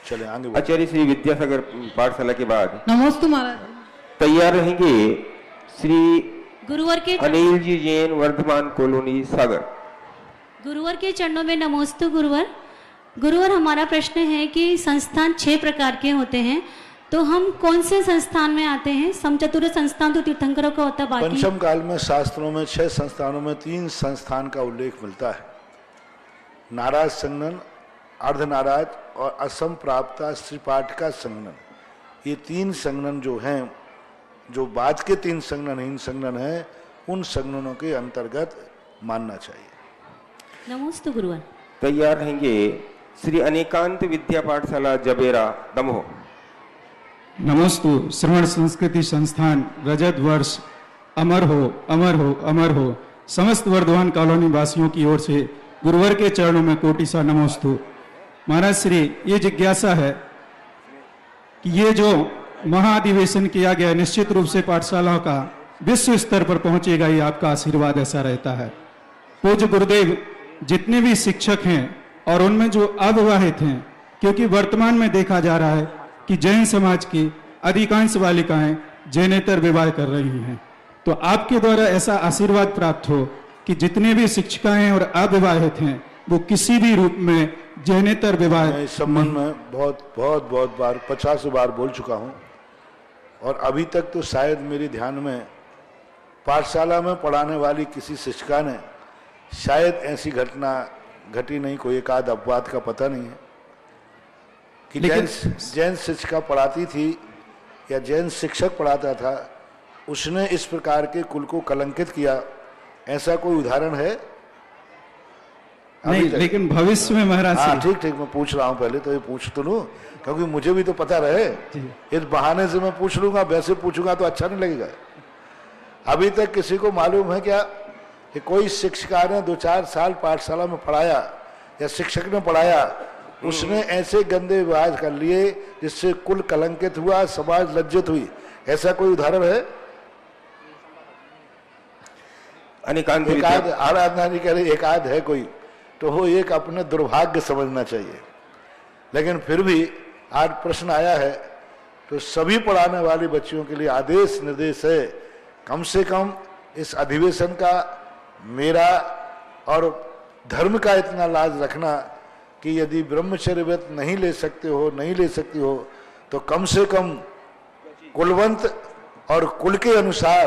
चले आगे। आचार्य श्री विद्यासागर पाठशाला के बाद नमोस्तु महाराज। तैयार रहेंगे श्री गुरुवर के अनिल जी जैन, वर्धमान कॉलोनी, सागर। गुरुवर के चरणों में नमोस्तु गुरुवर। गुरुवर, हमारा प्रश्न है कि संस्थान 6 प्रकार के होते हैं, तो हम कौन से संस्थान में आते हैं? समचतुर संस्थान तो तीर्थंकरों का होता है, बाकी पंचम काल में शास्त्रों में 6 संस्थानों में 3 संस्थान का उल्लेख मिलता है। नाराज संगनन, अर्धनाराज और असम प्राप्ता श्रीपाठका संगनन। ये 3 संगनन जो हैं, जो बाद के 3 संगननहीन संगनन हैं, उन संगननों के अंतर्गत मानना चाहिए। नमोस्तु गुरुवर। तैयार रहेंगे श्री अनेकांत विद्या पाठशाला, जबेरा, दमोह। नमोस्तु। श्रवण संस्कृति संस्थान रजत वर्ष अमर हो, अमर हो, अमर हो। समस्त वर्धमान कॉलोनी वासियों की ओर से गुरुवर के चरणों में कोटि सा नमोस्तु। महाराज श्री, ये जिज्ञासा है कि ये जो महाधिवेशन किया गया निश्चित रूप से पाठशालाओं का विश्व स्तर पर पहुंचेगा, ये आपका आशीर्वाद ऐसा रहता है। पूज्य गुरुदेव, जितने भी शिक्षक हैं और उनमें जो अविवाहित हैं, क्योंकि वर्तमान में देखा जा रहा है कि जैन समाज की अधिकांश बालिकाएं जैनेतर विवाह कर रही हैं, तो आपके द्वारा ऐसा आशीर्वाद प्राप्त हो कि जितने भी शिक्षिकाएं और अविवाहित हैं वो किसी भी रूप में जैनेतर विवाह मैं इस संबंध में बहुत बार 50 बार बोल चुका हूं, और अभी तक तो शायद मेरे ध्यान में पाठशाला में पढ़ाने वाली किसी शिक्षिका ने शायद ऐसी घटना घटी नहीं, कोई एक आध अपवाद का पता नहीं है कि जैन शिक्षिका पढ़ाती थी या जैन शिक्षक पढ़ाता था, उसने इस प्रकार के कुल को कलंकित किया, ऐसा कोई उदाहरण है? नहीं, लेकिन भविष्य में महाराज। हाँ ठीक, मैं पूछ रहा हूँ, पहले तो ये पूछ तो लूं, क्योंकि मुझे भी तो पता रहे। इस बहाने से मैं पूछ लूंगा, वैसे पूछूंगा तो अच्छा नहीं लगेगा। अभी तक किसी को मालूम है क्या कि कोई शिक्षिका ने 2-4 साल पाठशाला में पढ़ाया या शिक्षक ने पढ़ाया, उसने ऐसे गंदे विवाह कर लिए जिससे कुल कलंकित हुआ, समाज लज्जित हुई, ऐसा कोई उदाहरण है? आराधना नहीं कह रहे, एक आध है कोई, तो वो एक अपने दुर्भाग्य समझना चाहिए। लेकिन फिर भी आज प्रश्न आया है तो सभी पढ़ाने वाली बच्चियों के लिए आदेश निर्देश है, कम से कम इस अधिवेशन का मेरा और धर्म का इतना लाज रखना कि यदि ब्रह्मचर्य व्रत नहीं ले सकते हो तो कम से कम कुलवंत और कुल के अनुसार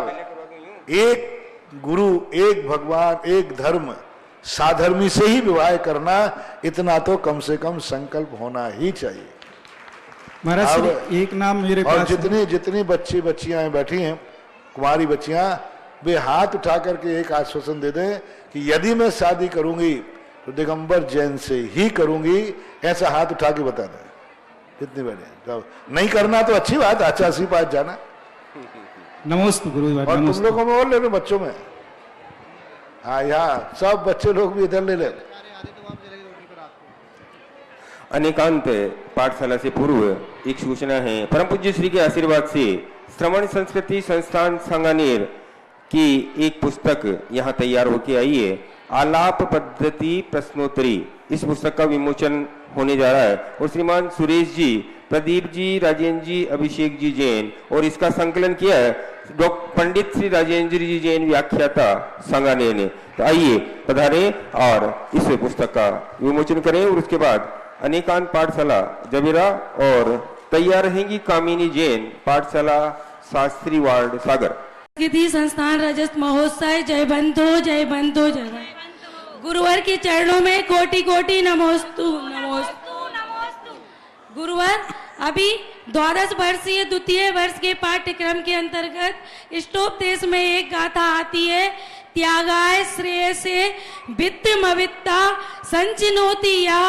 एक गुरु, एक भगवान, एक धर्म, साधर्मी से ही विवाह करना, इतना तो कम से कम संकल्प होना ही चाहिए। महाराज एक नाम मेरे पास, और जितनी बच्चियां बैठी हैं, कुमारी बच्चियां, वे हाथ उठा करके एक आश्वासन दे दें कि यदि मैं शादी करूंगी तो दिगंबर जैन से ही करूंगी, ऐसा हाथ उठा के बता दें। कितनी बड़े नहीं करना तो अच्छी बात, आचासी पास जाना। नमोस्तु गुरु। और तुम लोगों में और ले लो, बच्चों में, हाँ यहाँ सब बच्चे लोग भी इधर ले ले। अनेकांत पाठशाला से पूर्व एक सूचना है। परम पूज्य श्री के आशीर्वाद से श्रवण संस्कृति संस्थान सांगानेर की एक पुस्तक यहाँ तैयार होके आई है, आलाप पद्धति प्रश्नोत्तरी। इस पुस्तक का विमोचन होने जा रहा है और श्रीमान सुरेश जी, प्रदीप जी, राजेंद्र जी, अभिषेक जी जैन, और इसका संकलन किया है पंडित श्री राजेंद्र जी जैन व्याख्याता सांगानेर ने। तो आइए पधारे और इस पुस्तक का विमोचन करें, और उसके बाद अनेकांत पाठशाला जबेरा और तैयार रहेंगी कामिनी जैन पाठशाला शास्त्री वार्ड सागर। संस्थान रजत महोत्सव, जय बंधो जय बंधो जय बंधो। गुरुवर के चरणों में कोटि कोटि नमोस्तु नमोस्तु नमोस्तु। गुरुवर, अभी 12 वर्षीय द्वितीय वर्ष के पाठ्यक्रम के अंतर्गत स्टोपदेश में एक गाथा आती है, त्यागाय श्रेयसे वित्तमवित्ता संचिनोति या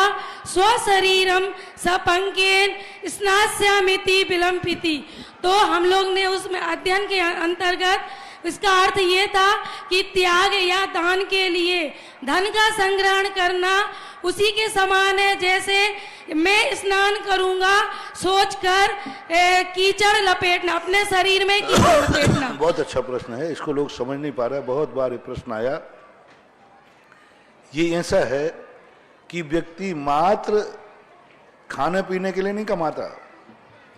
स्वशरीरम सपंकेन स्नास्यामिति विलंपिति। तो हम लोग ने उसमें अध्ययन के अंतर्गत इसका अर्थ ये था कि त्याग या दान के लिए धन का संग्रहण करना उसी के समान है जैसे मैं स्नान करूंगा सोचकर कीचड़ लपेटना, अपने शरीर में कीचड़ लपेटना। बहुत अच्छा प्रश्न है, इसको लोग समझ नहीं पा रहे, बहुत बार ये प्रश्न आया। ये ऐसा है कि व्यक्ति मात्र खाने पीने के लिए नहीं कमाता,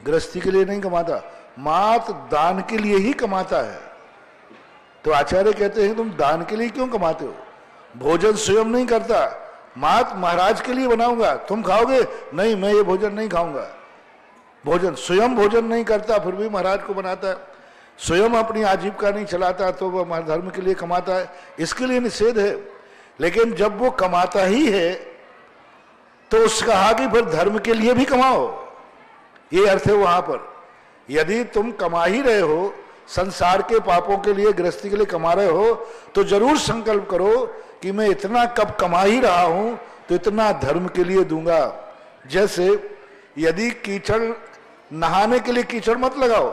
गृहस्थी के लिए नहीं कमाता, मात्र दान के लिए ही कमाता है। तो आचार्य कहते हैं तुम दान के लिए क्यों कमाते हो? भोजन स्वयं नहीं करता, मात्र महाराज के लिए बनाऊंगा, तुम खाओगे? नहीं, मैं ये भोजन नहीं खाऊंगा। भोजन स्वयं भोजन नहीं करता, फिर भी महाराज को बनाता है। स्वयं अपनी आजीविका नहीं चलाता तो वह धर्म के लिए कमाता है, इसके लिए निषेध है। लेकिन जब वो कमाता ही है तो उसका कहा कि फिर धर्म के लिए भी कमाओ, ये अर्थ है वहां पर। यदि तुम कमा ही रहे हो, संसार के पापों के लिए, गृहस्थी के लिए कमा रहे हो, तो जरूर संकल्प करो कि मैं इतना कब कमा ही रहा हूं तो इतना धर्म के लिए दूंगा। जैसे यदि कीचड़, नहाने के लिए कीचड़ मत लगाओ,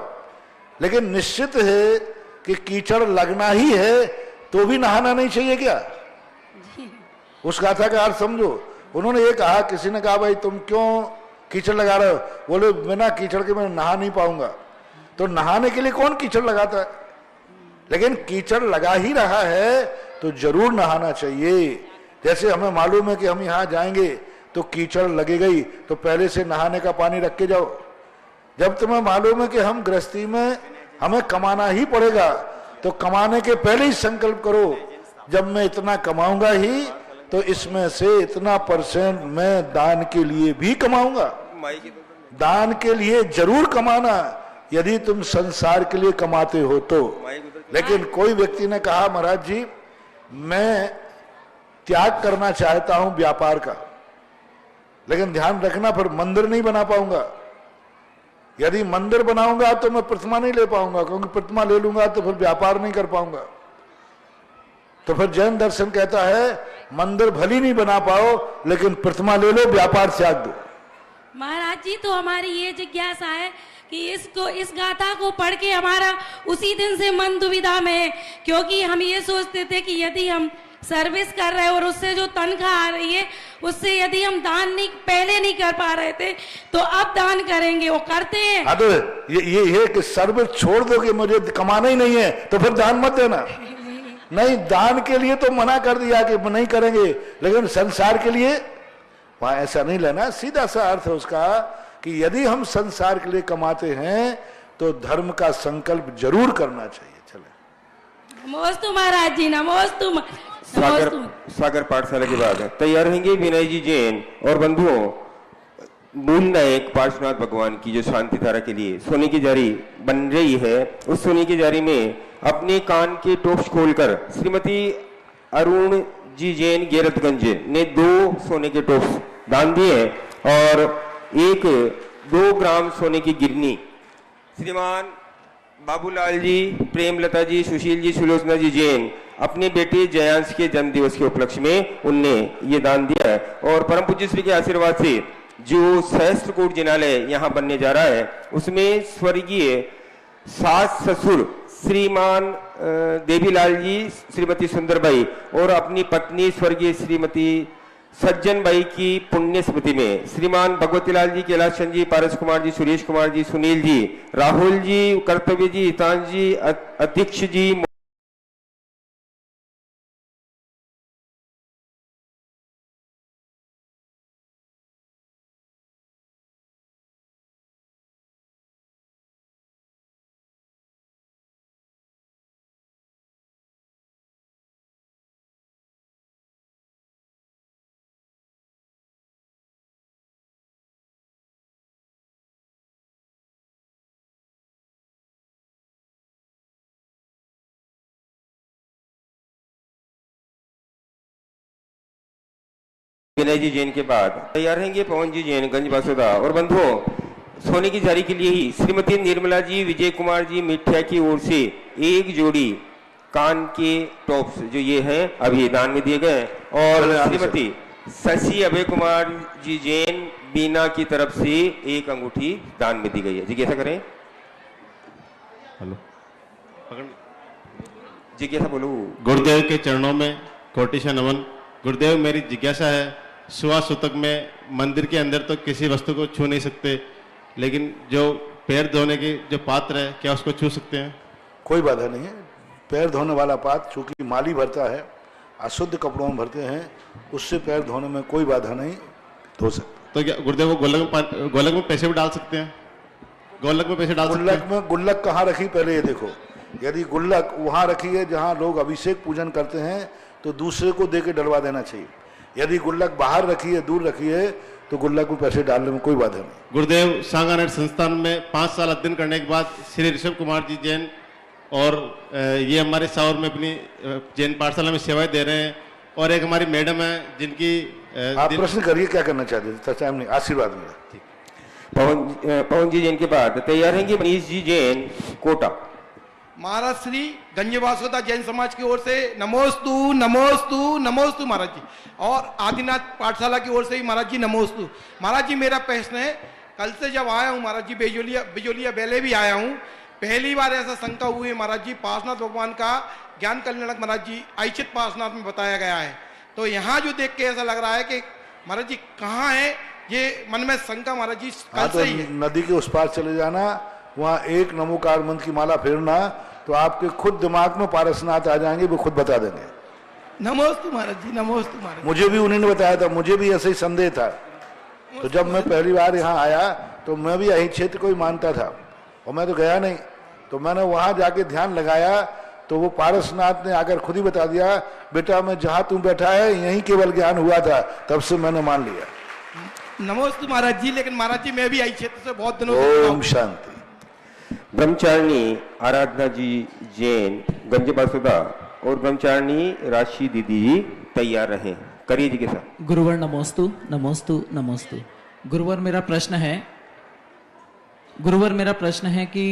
लेकिन निश्चित है कि कीचड़ लगना ही है तो भी नहाना नहीं चाहिए क्या? उस गाथा का अर्थ समझो। उन्होंने ये कहा, किसी ने कहा भाई तुम क्यों कीचड़ लगा रहे हो? बोले बिना कीचड़ के मैं नहा नहीं पाऊंगा। तो नहाने के लिए कौन कीचड़ लगाता है? लेकिन कीचड़ लगा ही रहा है तो जरूर नहाना चाहिए। जैसे हमें मालूम है कि हम यहाँ जाएंगे तो कीचड़ लगेगा ही, तो पहले से नहाने का पानी रख के जाओ। जब तुम्हें मालूम है कि हम गृहस्थी में हमें कमाना ही पड़ेगा, तो कमाने के पहले ही संकल्प करो, जब मैं इतना कमाऊंगा ही तो इसमें से इतना परसेंट मैं दान के लिए भी कमाऊंगा। दान के लिए जरूर कमाना यदि तुम संसार के लिए कमाते हो तो। लेकिन कोई व्यक्ति ने कहा महाराज जी मैं त्याग करना चाहता हूं व्यापार का, लेकिन ध्यान रखना फिर मंदिर नहीं बना पाऊंगा। यदि मंदिर बनाऊंगा तो मैं प्रतिमा नहीं ले पाऊंगा, क्योंकि प्रतिमा ले लूंगा तो फिर व्यापार नहीं कर पाऊंगा। तो फिर जैन दर्शन कहता है मंदिर भली नहीं बना पाओ लेकिन प्रतिमा ले लो, व्यापार त्याग दो। महाराज जी तो हमारी ये जिज्ञासा है कि इस गाथा को पढ़ के हमारा उसी दिन से मन दुविधा में है, क्योंकि हम ये सोचते थे कि यदि हम सर्विस कर रहे हैं और उससे जो तनख्वाह आ रही है उससे यदि हम दान नहीं पहले नहीं कर पा रहे थे तो अब दान करेंगे, वो करते हैं। हाँ तो ये है कि सर्विस छोड़ दो कि मुझे कमाना ही नहीं है तो फिर दान मत देना। नहीं, दान के लिए तो मना कर दिया कि नहीं करेंगे, लेकिन संसार के लिए वहां ऐसा नहीं लेना। सीधा सा अर्थ है उसका कि यदि हम संसार के लिए कमाते हैं तो धर्म का संकल्प जरूर करना चाहिए। चले नमोस्तु महाराज जी, नमोस्तु। सागर पाठशाला के बाद तैयार रहेंगे विनय जी जैन और बंधुओं मूल नायक पार्श्वनाथ भगवान की जो शांति धारा के लिए सोने की जारी बन रही है। उस सोने की जारी में अपने कान के टोप्स खोलकर श्रीमती अरुण जी जैन गेरतगंज ने 2 सोने के टोप्स दान दिए और 2 ग्राम सोने की गिरनी श्रीमान बाबूलाल जी, प्रेमलता जी, सुशील जी, सुलोचना जी जैन अपने बेटे जयांश के जन्म दिवस के उपलक्ष्य में उनने ये दान दिया है। और परम पूज्य श्री के आशीर्वाद से जो सहस्त्रकूट जिनालय यहाँ बनने जा रहा है उसमें स्वर्गीय सास ससुर श्रीमान देवीलाल जी, श्रीमती सुंदरबाई और अपनी पत्नी स्वर्गीय श्रीमती सज्जन बाई की पुण्य स्मृति में श्रीमान भगवतीलाल जी, कैलाश चंद जी, पारस कुमार जी, सुरेश कुमार जी, सुनील जी, राहुल जी, कर्तव्य जी, हितांश जी, अध्यक्ष जी, विनय जी जैन के बाद तैयार रहेंगे पवन जी जैन गंज बासुदा और बंधुओं सोने की जारी के लिए ही श्रीमती निर्मला जी, विजय कुमार जी मिठिया की ओर से 1 जोड़ी कान के टॉप्स जो ये हैं अभी दान में दिए गए और श्रीमती शशि अभय कुमार जी जैन बीना की तरफ से 1 अंगूठी दान में दी गई है। जी कैसा करें? हेलो जी कैसा बोलूं? गुरुदेव के चरणों में कोटि से नमन। गुरुदेव मेरी जिज्ञासा है, सुवा सुतक में मंदिर के अंदर तो किसी वस्तु को छू नहीं सकते, लेकिन जो पैर धोने की जो पात्र है क्या उसको छू सकते हैं? कोई बाधा नहीं है। पैर धोने वाला पात्र चूंकि माली भरता है, अशुद्ध कपड़ों में भरते हैं, उससे पैर धोने में कोई बाधा नहीं, धो सकते। तो क्या गुरुदेव वो गोलक में पैसे भी डाल सकते हैं? गोलक में पैसे डाल सकते हैं? गुल्लक में गुल्लक कहाँ रखी पहले ये देखो। यदि गुल्लक वहां रखी है जहां लोग अभिषेक पूजन करते हैं तो दूसरे को दे के डलवा देना चाहिए। यदि गुल्लक बाहर रखी है, दूर रखी है, तो गुल्लक में पैसे डालने में कोई बाधा नहीं। गुरुदेव सांगानेर संस्थान में 5 साल अध्ययन करने के बाद श्री ऋषभ कुमार जी जैन और ये हमारे सावर में अपनी जैन पाठशाला में सेवाएं दे रहे हैं और एक हमारी मैडम है जिनकी आप प्रश्न करिए क्या करना चाहते थे? नहीं, आशीर्वाद मेरा। पवन जी जैन के बाद तैयार रहेंगे मनीष जी जैन कोटा। महाराज श्री गंजवासोदा जैन समाज की ओर से नमोस्तु नमोस्तु नमोस्तु महाराज जी, और आदिनाथ पाठशाला की ओर से भी महाराज जी नमोस्तु। महाराज जी मेरा प्रश्न है, कल से जब आया हूँ महाराज जी बिजोलिया बेले भी आया हूँ, पहली बार ऐसा शंका हुई है महाराज जी, पार्श्वनाथ भगवान का ज्ञान कल्याणक महाराज जी ऐच्छिक पार्श्वनाथ में बताया गया है, तो यहाँ जो देख के ऐसा लग रहा है कि महाराज जी कहाँ है, ये मन में शंका महाराज जी कल से ही है। नदी के उस पार चले जाना, वहाँ 1 नमोकार मंत्र की माला फेरना, तो आपके खुद दिमाग में पारसनाथ आ जाएंगे, वो खुद बता देंगे। नमोस्तु महाराज जी, नमोस्तु महाराज। मुझे भी उन्होंने बताया था, मुझे भी ऐसे ही संदेह था। तो जब मैं पहली बार यहाँ आया तो मैं भी यही क्षेत्र को ही मानता था और मैं तो गया नहीं, तो मैंने वहाँ जाके ध्यान लगाया तो वो पारसनाथ ने आकर खुद ही बता दिया, बेटा मैं जहां तू बैठा है यहीं केवल ज्ञान हुआ था, तब से मैंने मान लिया। नमोस्तु महाराज जी। लेकिन महाराज जी मैं भी आई क्षेत्र से बहुत दिनों से। ओम शांति। ब्रह्मचारिणी आराधना जी जैन गंजबासुदा और ब्रह्मचारिणी राशि दीदी जी तैयार रहे, करिए जी के साथ। गुरुवर नमोस्तु नमोस्तु नमोस्तु। गुरुवर मेरा प्रश्न है कि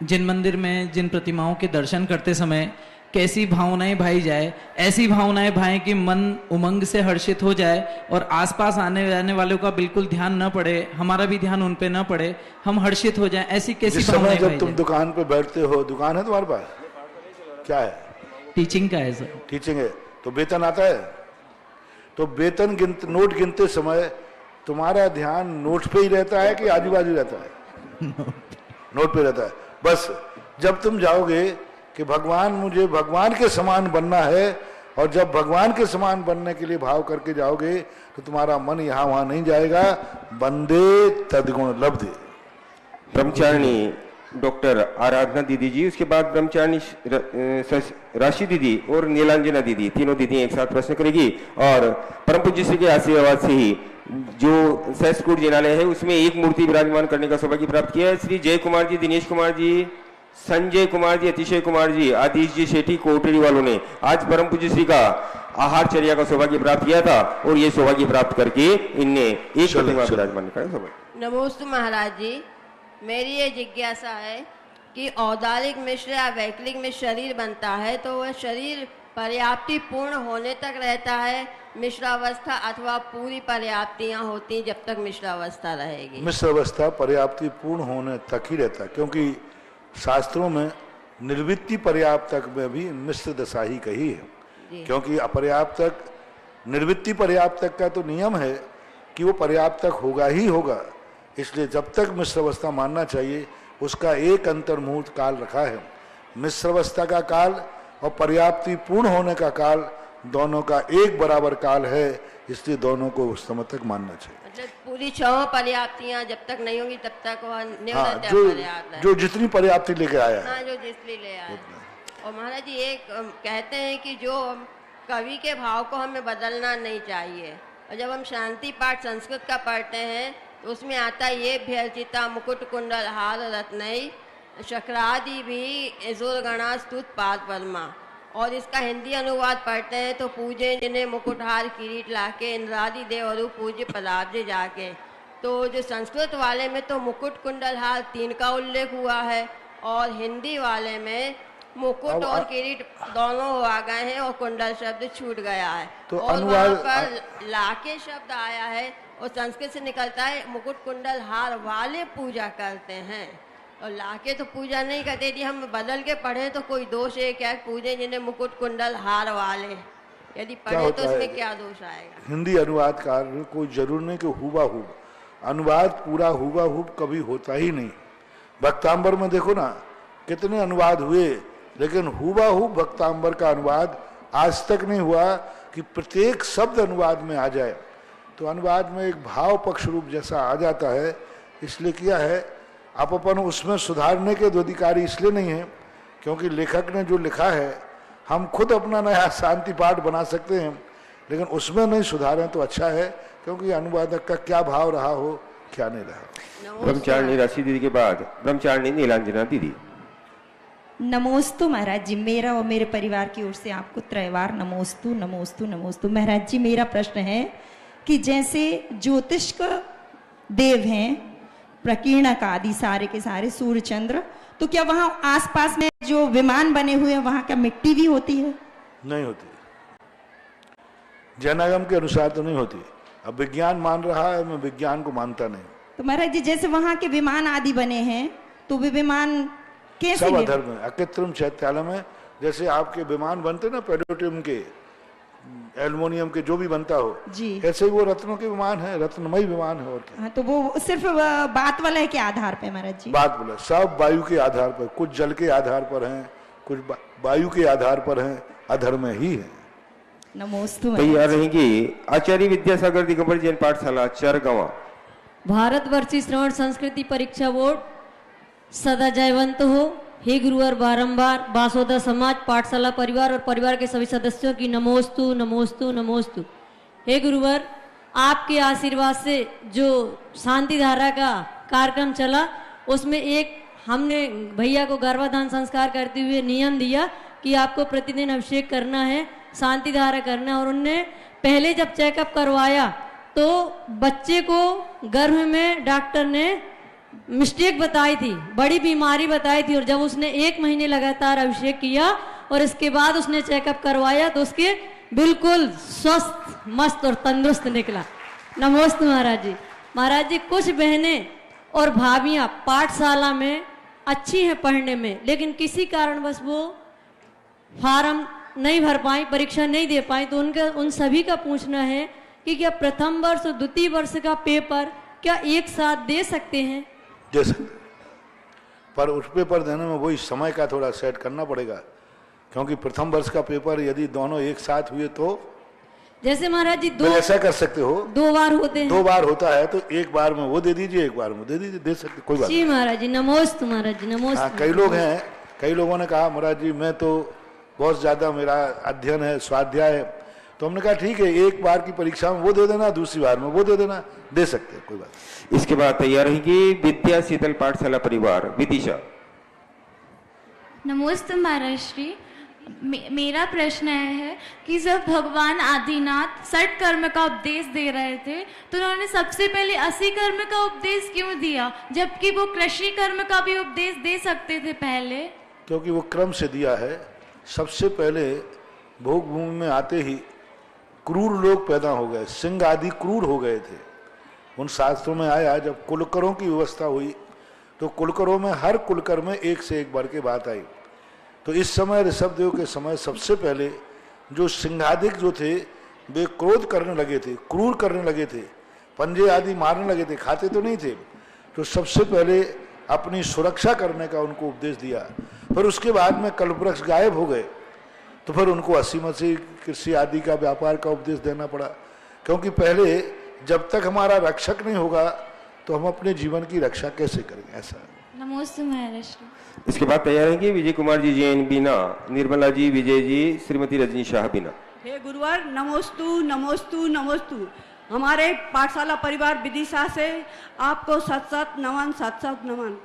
जिन मंदिर में जिन प्रतिमाओं के दर्शन करते समय कैसी भावनाएं भाई जाए, ऐसी भावनाएं भाई कि मन उमंग से हर्षित हो जाए और आसपास आने जाने वालों का बिल्कुल ध्यान न पड़े, हमारा भी ध्यान उन पे न पड़े, हम हर्षित हो जाएं, ऐसी कैसी भावनाएं जब तुम दुकान पे बैठते हो, दुकान है तुम्हारे पास, क्या है? टीचिंग का है सर। टीचिंग है तो वेतन आता है, तो वेतन नोट गिनते समय तुम्हारा ध्यान नोट पे ही रहता है कि आजू बाजू रहता है? नोट पे रहता है। बस जब तुम जाओगे कि भगवान मुझे भगवान के समान बनना है, और जब भगवान के समान बनने के लिए भाव करके जाओगे तो तुम्हारा मन यहाँ वहां नहीं जाएगा। बंदे तद्गुण लब्धे। ब्रह्मचारिणी डॉक्टर आराधना दीदी जी, उसके बाद ब्रह्मचारिणी राशि दीदी और नीलांजना दीदी, तीनों दीदी एक साथ प्रश्न करेगी। और परम पूज्य श्री के आशीर्वाद से ही जो सहस्त्रकूट जिनालय है उसमें एक मूर्ति विराजमान करने का सौभाग्य प्राप्त किया है। श्री जय कुमार जी, दिनेश कुमार जी, संजय कुमार जी, अतिशय कुमार जी, आदिश जी शेट्टी कोटरी वालों ने आज परम पूज्य श्री का आहार चर्या का सौभाग्य प्राप्त किया था, और ये सौभाग्य प्राप्त करके इनने एक प्रतिमा विराजमान का सौभाग्य। नमोस्तु महाराज जी। मेरी ये जिज्ञासा है कि औदारिक मिश्र या वैकलिक में शरीर बनता है तो वह शरीर पर्याप्ति पूर्ण होने तक रहता है मिश्रावस्था, अथवा पूरी पर्याप्तियां होती जब तक मिश्रावस्था रहेगी? मिश्रावस्था पर्याप्ति पूर्ण होने तक ही रहता है, क्योंकि शास्त्रों में निर्वृत्ति पर्याप्तक में भी मिश्र दशा ही कही है। क्योंकि अपर्याप्तक निर्वृत्ति पर्याप्तक का तो नियम है कि वो पर्याप्तक होगा ही होगा, इसलिए जब तक मिश्रावस्था मानना चाहिए उसका एक अंतर्मुहूर्त काल रखा है। मिश्रावस्था का काल और पर्याप्ति पूर्ण होने का काल दोनों का एक बराबर काल है, इसलिए दोनों को उस समय तक मानना चाहिए। मतलब पूरी 6 पर्याप्तियां जब तक नहीं होंगी तब तक वह न्यूनतम पर्याप्त है। जो जितनी पर्याप्ति लेके आया है, जो जितनी ले आया। और महाराज जी एक कहते हैं कि जो कवि के भाव को हमें बदलना नहीं चाहिए, और जब हम शांति पाठ संस्कृत का पढ़ते हैं तो उसमें आता है ये भ्यर्चिता मुकुट कुंडल हार रत्नई शक्रादि भी जोरगणा स्तुत पाद परमा। और इसका हिंदी अनुवाद पढ़ते हैं तो पूजे जिन्हें मुकुटहार किरीट लाके इंद्रादि देवरु पूज्य पदाब्जे जाके। तो जो संस्कृत वाले में तो मुकुट कुंडल हार 3 का उल्लेख हुआ है, और हिंदी वाले में मुकुट और किरीट दोनों आ गए हैं और कुंडल शब्द छूट गया है। तो और वहाँ पर लाके शब्द आया है और संस्कृत से निकलता है मुकुट कुंडल हार वाले पूजा करते हैं, और लाके तो पूजा नहीं करते। यदि हम बदल के पढ़े तो कोई दोष है क्या? पूजे जिन्हें मुकुट कुंडल हार वाले, यदि पढ़े तो इसमें क्या दोष आएगा? हिंदी अनुवादकार कोई जरूर नहीं कि हुबहूब अनुवाद पूरा हुबहूब कभी होता ही नहीं। भक्तांबर में देखो ना कितने अनुवाद हुए, लेकिन हुबहूब भक्तांबर का अनुवाद आज तक नहीं हुआ कि प्रत्येक शब्द अनुवाद में आ जाए। तो अनुवाद में एक भाव पक्ष रूप जैसा आ जाता है, इसलिए किया है। आप अपन उसमें सुधारने के अधिकारी इसलिए नहीं है क्योंकि लेखक ने जो लिखा है, हम खुद अपना नया शांति पाठ बना सकते हैं, लेकिन उसमें नहीं सुधारें तो अच्छा है, क्योंकि अनुवादक का क्या भाव रहा हो क्या नहीं रहा। ब्रह्मचारिणी राशि दीदी के बाद ब्रह्मचारिणी नीलांजना दीदी। नमोस्तु महाराज जी, मेरा और मेरे परिवार की ओर से आपको त्रैवार नमोस्तु नमोस्तु नमोस्तु। महाराज जी मेरा प्रश्न है कि जैसे ज्योतिष का देव हैं, प्रकीर्णक आदि सारे के सारे सूर्य चंद्र, तो क्या वहाँ आसपास में जो विमान बने हुए हैं वहाँ क्या मिट्टी भी होती है? नहीं होती, जैनागम के अनुसार तो नहीं होती। अब विज्ञान मान रहा है, मैं विज्ञान को मानता नहीं। तो महाराज जी जैसे वहाँ के विमान आदि बने हैं तो वे विमान कैसे? सब अधर्म में अकृत्रिम चैत्यालय में जैसे आपके विमान बनते ना पेट्रोलियम के, एल्युमिनियम के, जो भी बनता हो जी, ऐसे ही वो रत्नों के विमान है, रत्नमय विमान है। और क्या? हाँ, तो वो सिर्फ बात वाला के आधार पे महाराज जी? बात बोला, सब वायु के आधार पर, कुछ जल के आधार पर हैं, कुछ वायु के आधार पर हैं, अधर्म ही है। नमोस्तु। तैयार रहेंगे आचार्य विद्यासागर दिगंबर जैन पाठशाला चरगवा। भारतवर्षी श्रवण संस्कृति परीक्षा बोर्ड सदा जयवंत हो, हे गुरुवर, बारंबार बासोदा समाज, पाठशाला परिवार और परिवार के सभी सदस्यों की नमोस्तु नमोस्तु नमोस्तु। हे गुरुवर, आपके आशीर्वाद से जो शांति धारा का कार्यक्रम चला, उसमें एक हमने भैया को गर्भाधान संस्कार करते हुए नियम दिया कि आपको प्रतिदिन अभिषेक करना है, शांति धारा करना है। और उनने पहले जब चेकअप करवाया तो बच्चे को गर्भ में डॉक्टर ने मिस्टेक बताई थी, बड़ी बीमारी बताई थी। और जब उसने 1 महीने लगातार अभिषेक किया और इसके बाद उसने चेकअप करवाया तो उसके बिल्कुल स्वस्थ, मस्त और तंदुरुस्त निकला। नमोस्तु महाराज जी। महाराज जी, कुछ बहनें और भाभियां पाठशाला में अच्छी हैं पढ़ने में, लेकिन किसी कारणवश वो फार्म नहीं भर पाई, परीक्षा नहीं दे पाई। तो उन सभी का पूछना है कि क्या प्रथम वर्ष और द्वितीय वर्ष का पेपर क्या एक साथ दे सकते हैं? दे सकते, पर उस पेपर देने में वही समय का थोड़ा सेट करना पड़ेगा, क्योंकि प्रथम वर्ष का पेपर यदि दोनों एक साथ हुए तो जैसे महाराज जी ऐसा कर सकते हो, 2 बार होते हैं। 2 बार होता है तो एक बार में वो दे दीजिए, एक बार में दे दीजिए, दे सकते, कोई बात जी महाराज जी। नमोस्तु महाराज जी, नमोस्तु। हाँ, कई लोग हैं, कई लोगों ने कहा महाराज जी मैं तो बहुत ज्यादा मेरा अध्ययन है, स्वाध्याय है, तो हमने कहा ठीक है, एक बार की परीक्षा में वो दे देना, दूसरी बार में वो दे देना, दे सकते हैं, कोई बात नहीं। इसके बाद तैयार रहेगी विद्या शीतल पाठशाला परिवार, विदिशा। नमोस्तु महाराज श्री। मेरा प्रश्न है कि जब भगवान आदिनाथ 60 कर्म का उपदेश दे रहे थे तो उन्होंने सबसे पहले 80 कर्म का उपदेश क्यों दिया, जबकि वो कृषि कर्म का भी उपदेश दे सकते थे पहले? क्योंकि वो क्रम से दिया है। सबसे पहले भोग भूमि में आते ही क्रूर लोग पैदा हो गए, सिंह आदि क्रूर हो गए थे। उन शास्त्रों में आया जब कुलकरों की व्यवस्था हुई तो कुलकरों में हर कुलकर में एक से एक बढ़ के बात आई। तो इस समय ऋषभदेव के समय सबसे पहले जो सिंहादिक जो थे वे क्रोध करने लगे थे, क्रूर करने लगे थे, पंजे आदि मारने लगे थे, खाते तो नहीं थे। तो सबसे पहले अपनी सुरक्षा करने का उनको उपदेश दिया। फिर उसके बाद में कल्पवृक्ष गायब हो गए तो फिर उनको 80 कृषि आदि का व्यापार का उपदेश देना पड़ा, क्योंकि पहले जब तक हमारा रक्षक नहीं होगा तो हम अपने जीवन की रक्षा कैसे करेंगे, ऐसा। नमोस्तु महाराज। इसके बाद तैयार रहेंगे विजय कुमार जी जैन बीना, निर्मला जी, विजय जी, श्रीमती रजनी शाह बीना। हे गुरुवर, नमोस्तु नमोस्तु नमोस्तु। हमारे पाठशाला परिवार विदिशा से आपको सत सत नमन, सत सत नमन।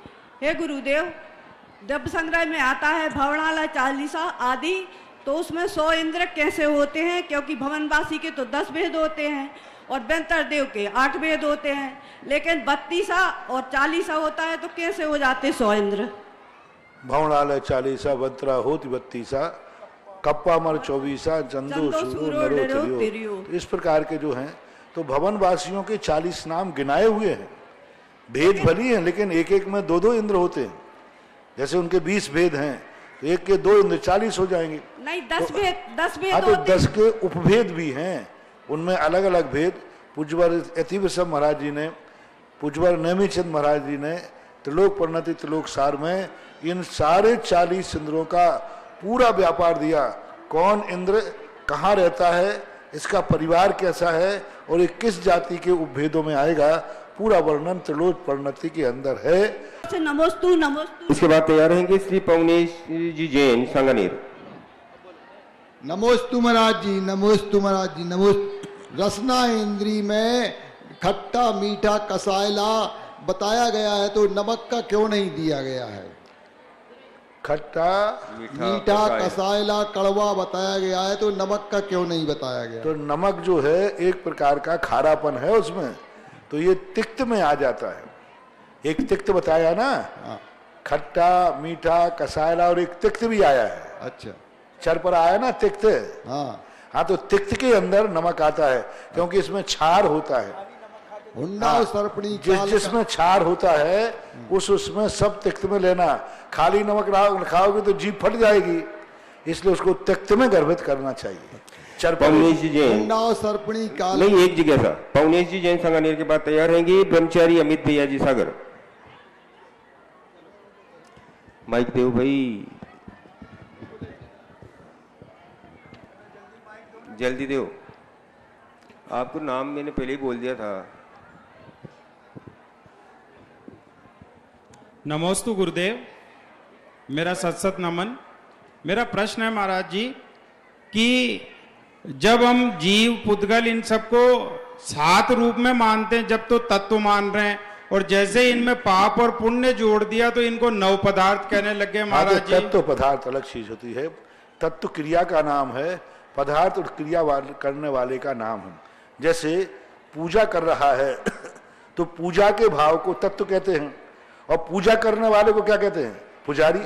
हे गुरुदेव, द्रव्य संग्रह में आता है भवनाला चालीसा आदि, तो उसमें 100 इंद्र कैसे होते हैं? क्योंकि भवनवासी के तो 10 भेद होते हैं और व्यंतर देव के 8 भेद होते हैं, लेकिन 32 और 40 होता है, तो कैसे हो जाते 100 इंद्र? भवनाल 40 बंतरा होती 32 कप्पा मर 24 चंदो सूरो नरो तिरियो। तो इस प्रकार के जो हैं, तो भवनवासियों के 40 नाम गिनाए हुए हैं। भेद भली हैं लेकिन एक एक में 2-2 इंद्र होते हैं। जैसे उनके 20 भेद हैं तो एक के 2 इंद्र 40 हो जाएंगे। नहीं, 10 भेद, 10 भेद हाँ, तो होते 10 के उपभेद भी हैं, उनमें अलग अलग भेद। पूज्यवर यतिवृषभ महाराज जी ने, पूज्यवर नेमिचंद महाराज जी ने त्रिलोक परिणति त्रिलोक सार में इन सारे 40 इंद्रों का पूरा व्यापार दिया। कौन इंद्र कहाँ रहता है, इसका परिवार कैसा है और ये किस जाति के उपभेदों में आएगा, पूरा वर्णन त्रिलोक परिणति के अंदर है। नमोस्तु नमोस्तु। इसके बाद तैयार रहेंगे श्री पवनेश जी जैन सांगानेर। नमोस्तु महाराज जी, नमोस्तु महाराज जी, नमोस्तु। रसना इंद्री में खट्टा मीठा कसायला बताया गया है, तो नमक का क्यों नहीं दिया गया है? खट्टा मीठा कसायला कड़वा बताया गया है, तो नमक का क्यों नहीं बताया गया? तो नमक जो है एक प्रकार का खारापन है उसमें, तो ये तिक्त में आ जाता है। एक तिक्त बताया ना, खट्टा मीठा कसायला, और एक तिक्त भी आया है। अच्छा, चर पर आया ना तिक्त। हाँ, तो तिक्त के अंदर नमक आता है क्योंकि इसमें क्षार होता है। जिसमें क्षार होता है उसमें सब तिक्त में लेना। खाली नमक खाओगे तो जीभ फट जाएगी, इसलिए उसको तिक्त में गर्भित करना चाहिए। पवनेश जी जैन नहीं, एक जगह था। पवनेश जी जैन सांगानेर के बाद तैयार रहेंगे ब्रह्मचारी अमित भैया जी सागर। माइक देव भाई, जल्दी दो। आपको नाम मैंने पहले ही बोल दिया था। नमोस्तु गुरुदेव। मेरा सत नमन। मेरा प्रश्न है महाराज जी कि जब हम जीव पुद्गल इन सबको सात रूप में मानते हैं, जब तो तत्व मान रहे हैं, और जैसे इनमें पाप और पुण्य जोड़ दिया तो इनको नव पदार्थ कहने लगे महाराज जी। तत्व पदार्थ अलग चीज होती है। तत्व क्रिया का नाम है, पदार्थ और क्रिया करने वाले का नाम है। जैसे पूजा कर रहा है तो पूजा के भाव को तत्व कहते हैं, और पूजा करने वाले को क्या कहते हैं? पुजारी।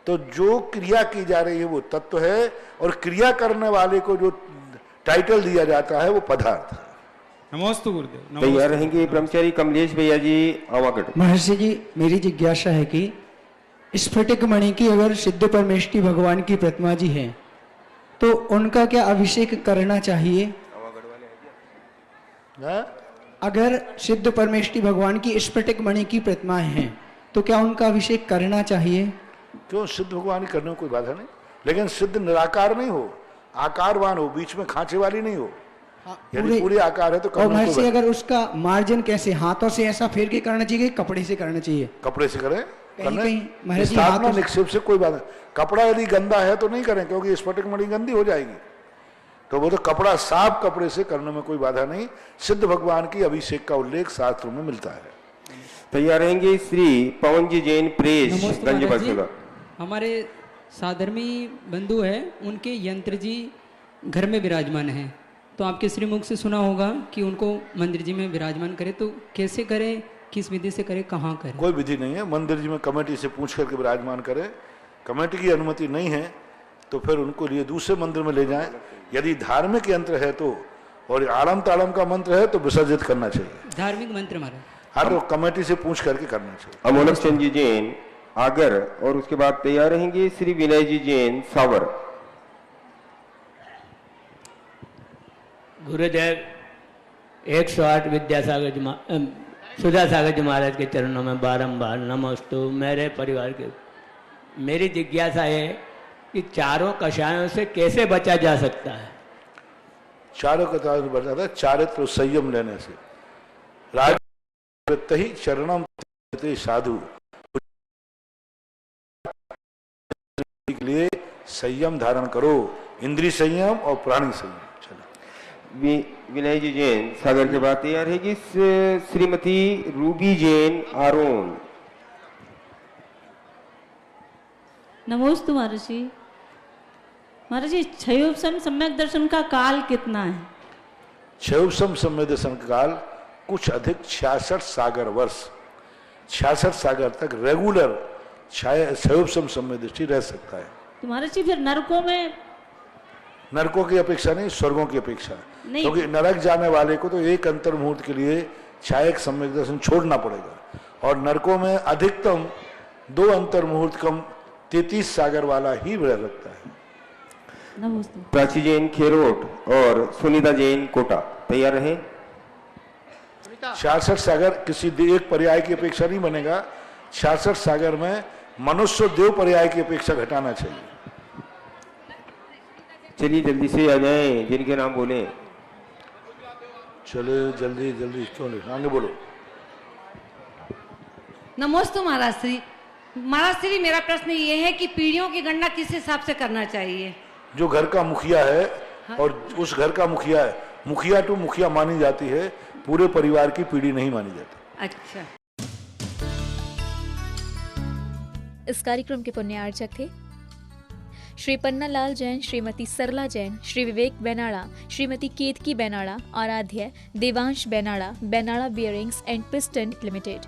तो जो क्रिया की जा रही है वो तत्व है, और क्रिया करने वाले को जो टाइटल दिया जाता है वो पदार्थ है। नमोस्तु गुरुदेव। तैयार रहेंगे ब्रह्मचारी कमलेश भैया जी आवागढ़। महर्षि जी, मेरी जिज्ञासा है कि स्फटिक मणि की अगर सिद्ध परमेष्टि भगवान की प्रतिमा जी है तो उनका क्या अभिषेक करना चाहिए? अगर सिद्ध परमेष्टि भगवान की स्फटिक मणि की प्रतिमाएं हैं तो क्या उनका अभिषेक करना चाहिए? क्यों, सिद्ध भगवान करने में कोई बाधा नहीं, लेकिन सिद्ध निराकार नहीं हो, आकारवान हो, बीच में खांचे वाली नहीं हो। यदि पूरे आकार है तो और महर्षि अगर उसका मार्जन कैसे, हाथों से ऐसा फेर के करना चाहिए, कपड़े से करना चाहिए? कपड़े से करें, महर्षि निक्षेप से कोई बात नहीं। कपड़ा यदि गंदा है तो नहीं करें, क्योंकि स्फटिक मणि गंदी हो जाएगी। तो वो तो कपड़ा, साफ कपड़े से करने में कोई बाधा नहीं। सिद्ध भगवान की अभिषेक का उल्लेख शास्त्रों में मिलता है। तैयार रहेंगे श्री पवन जी जैन प्रेस गंज। हमारे साधर्मी बंधु है, उनके यंत्र जी घर में विराजमान है, तो आपके श्रीमुख से सुना होगा कि उनको मंदिर जी में विराजमान करे, तो कैसे करें, किस विधि से करें, कहाँ करें? कोई विधि नहीं है, मंदिर जी में कमेटी से पूछ करके विराजमान करें। कमेटी की अनुमति नहीं है तो फिर उनको लिए दूसरे मंदिर में ले जाएं। यदि धार्मिक यंत्र है तो, और आलम तालम का मंत्र है तो विसर्जित करना चाहिए। धार्मिक मंत्र हमारा हर कमेटी से पूछ करके करना चाहिए। अमोलक चंद जी जैन आगर, और उसके बाद तैयार रहेंगे श्री विनय जी जैन सावर। गुरुदेव 108 विद्यासागर सुधा सागर जी महाराज के चरणों में बारंबार नमस्तु। मेरे परिवार के, मेरी जिज्ञासा है कि चारों कषायों से कैसे बचा जा सकता है? चारों कषायों से बचा था चारित्र संयम लेने से। राज ही चरणम साधु के लिए संयम धारण करो, इंद्रिय संयम और प्राणी संयम। विनय जी जैन सागर के बाद तैयार रहेगी श्रीमती रूबी जैन आरोन। नमोस्तु महर्षि। महर्षि क्षयोपम सम्यक दर्शन का काल कितना है? क्षयोपम सम्यक दर्शन का काल कुछ अधिक 66 सागर वर्ष, 66 सागर तक रेगुलर क्षयोपम सम्यक दृष्टि रह सकता है। तो महर्षि फिर नरकों में? नरकों की अपेक्षा नहीं, स्वर्गों की अपेक्षा, क्योंकि नरक जाने वाले को तो एक अंतर मुहूर्त के लिए छायक सम्यक दर्शन छोड़ना पड़ेगा, और नरकों में अधिकतम 2 अंतर मुहूर्त कम 33 सागर वाला ही रह सकता है। प्राची जैन खेरोट और सुनीता जैन कोटा। तैयार रहे। 66 सागर किसी एक पर्याय की अपेक्षा नहीं बनेगा। 66 सागर में मनुष्य देव पर्याय की अपेक्षा घटाना चाहिए। चलिए जल्दी से आ जाएं, जिनके नाम बोले। चले जल्दी जल्दी, क्यों नहीं, आगे बोलो। नमोस्तु महाराज श्री। महाराज श्री, मेरा प्रश्न ये है कि पीढ़ियों की गणना किस हिसाब से करना चाहिए? जो घर का मुखिया है, और उस घर का मुखिया है, मुखिया टू मुखिया मानी जाती है, पूरे परिवार की पीढ़ी नहीं मानी जाती। अच्छा। इस कार्यक्रम के पुण्यार्चक थे श्री पन्नालाल जैन, श्रीमती सरला Jain, Shri Vivek बेनाड़ा, Shrimati Ketaki Benada, Aaradhya Devansh Benada, Benada bearings and piston limited.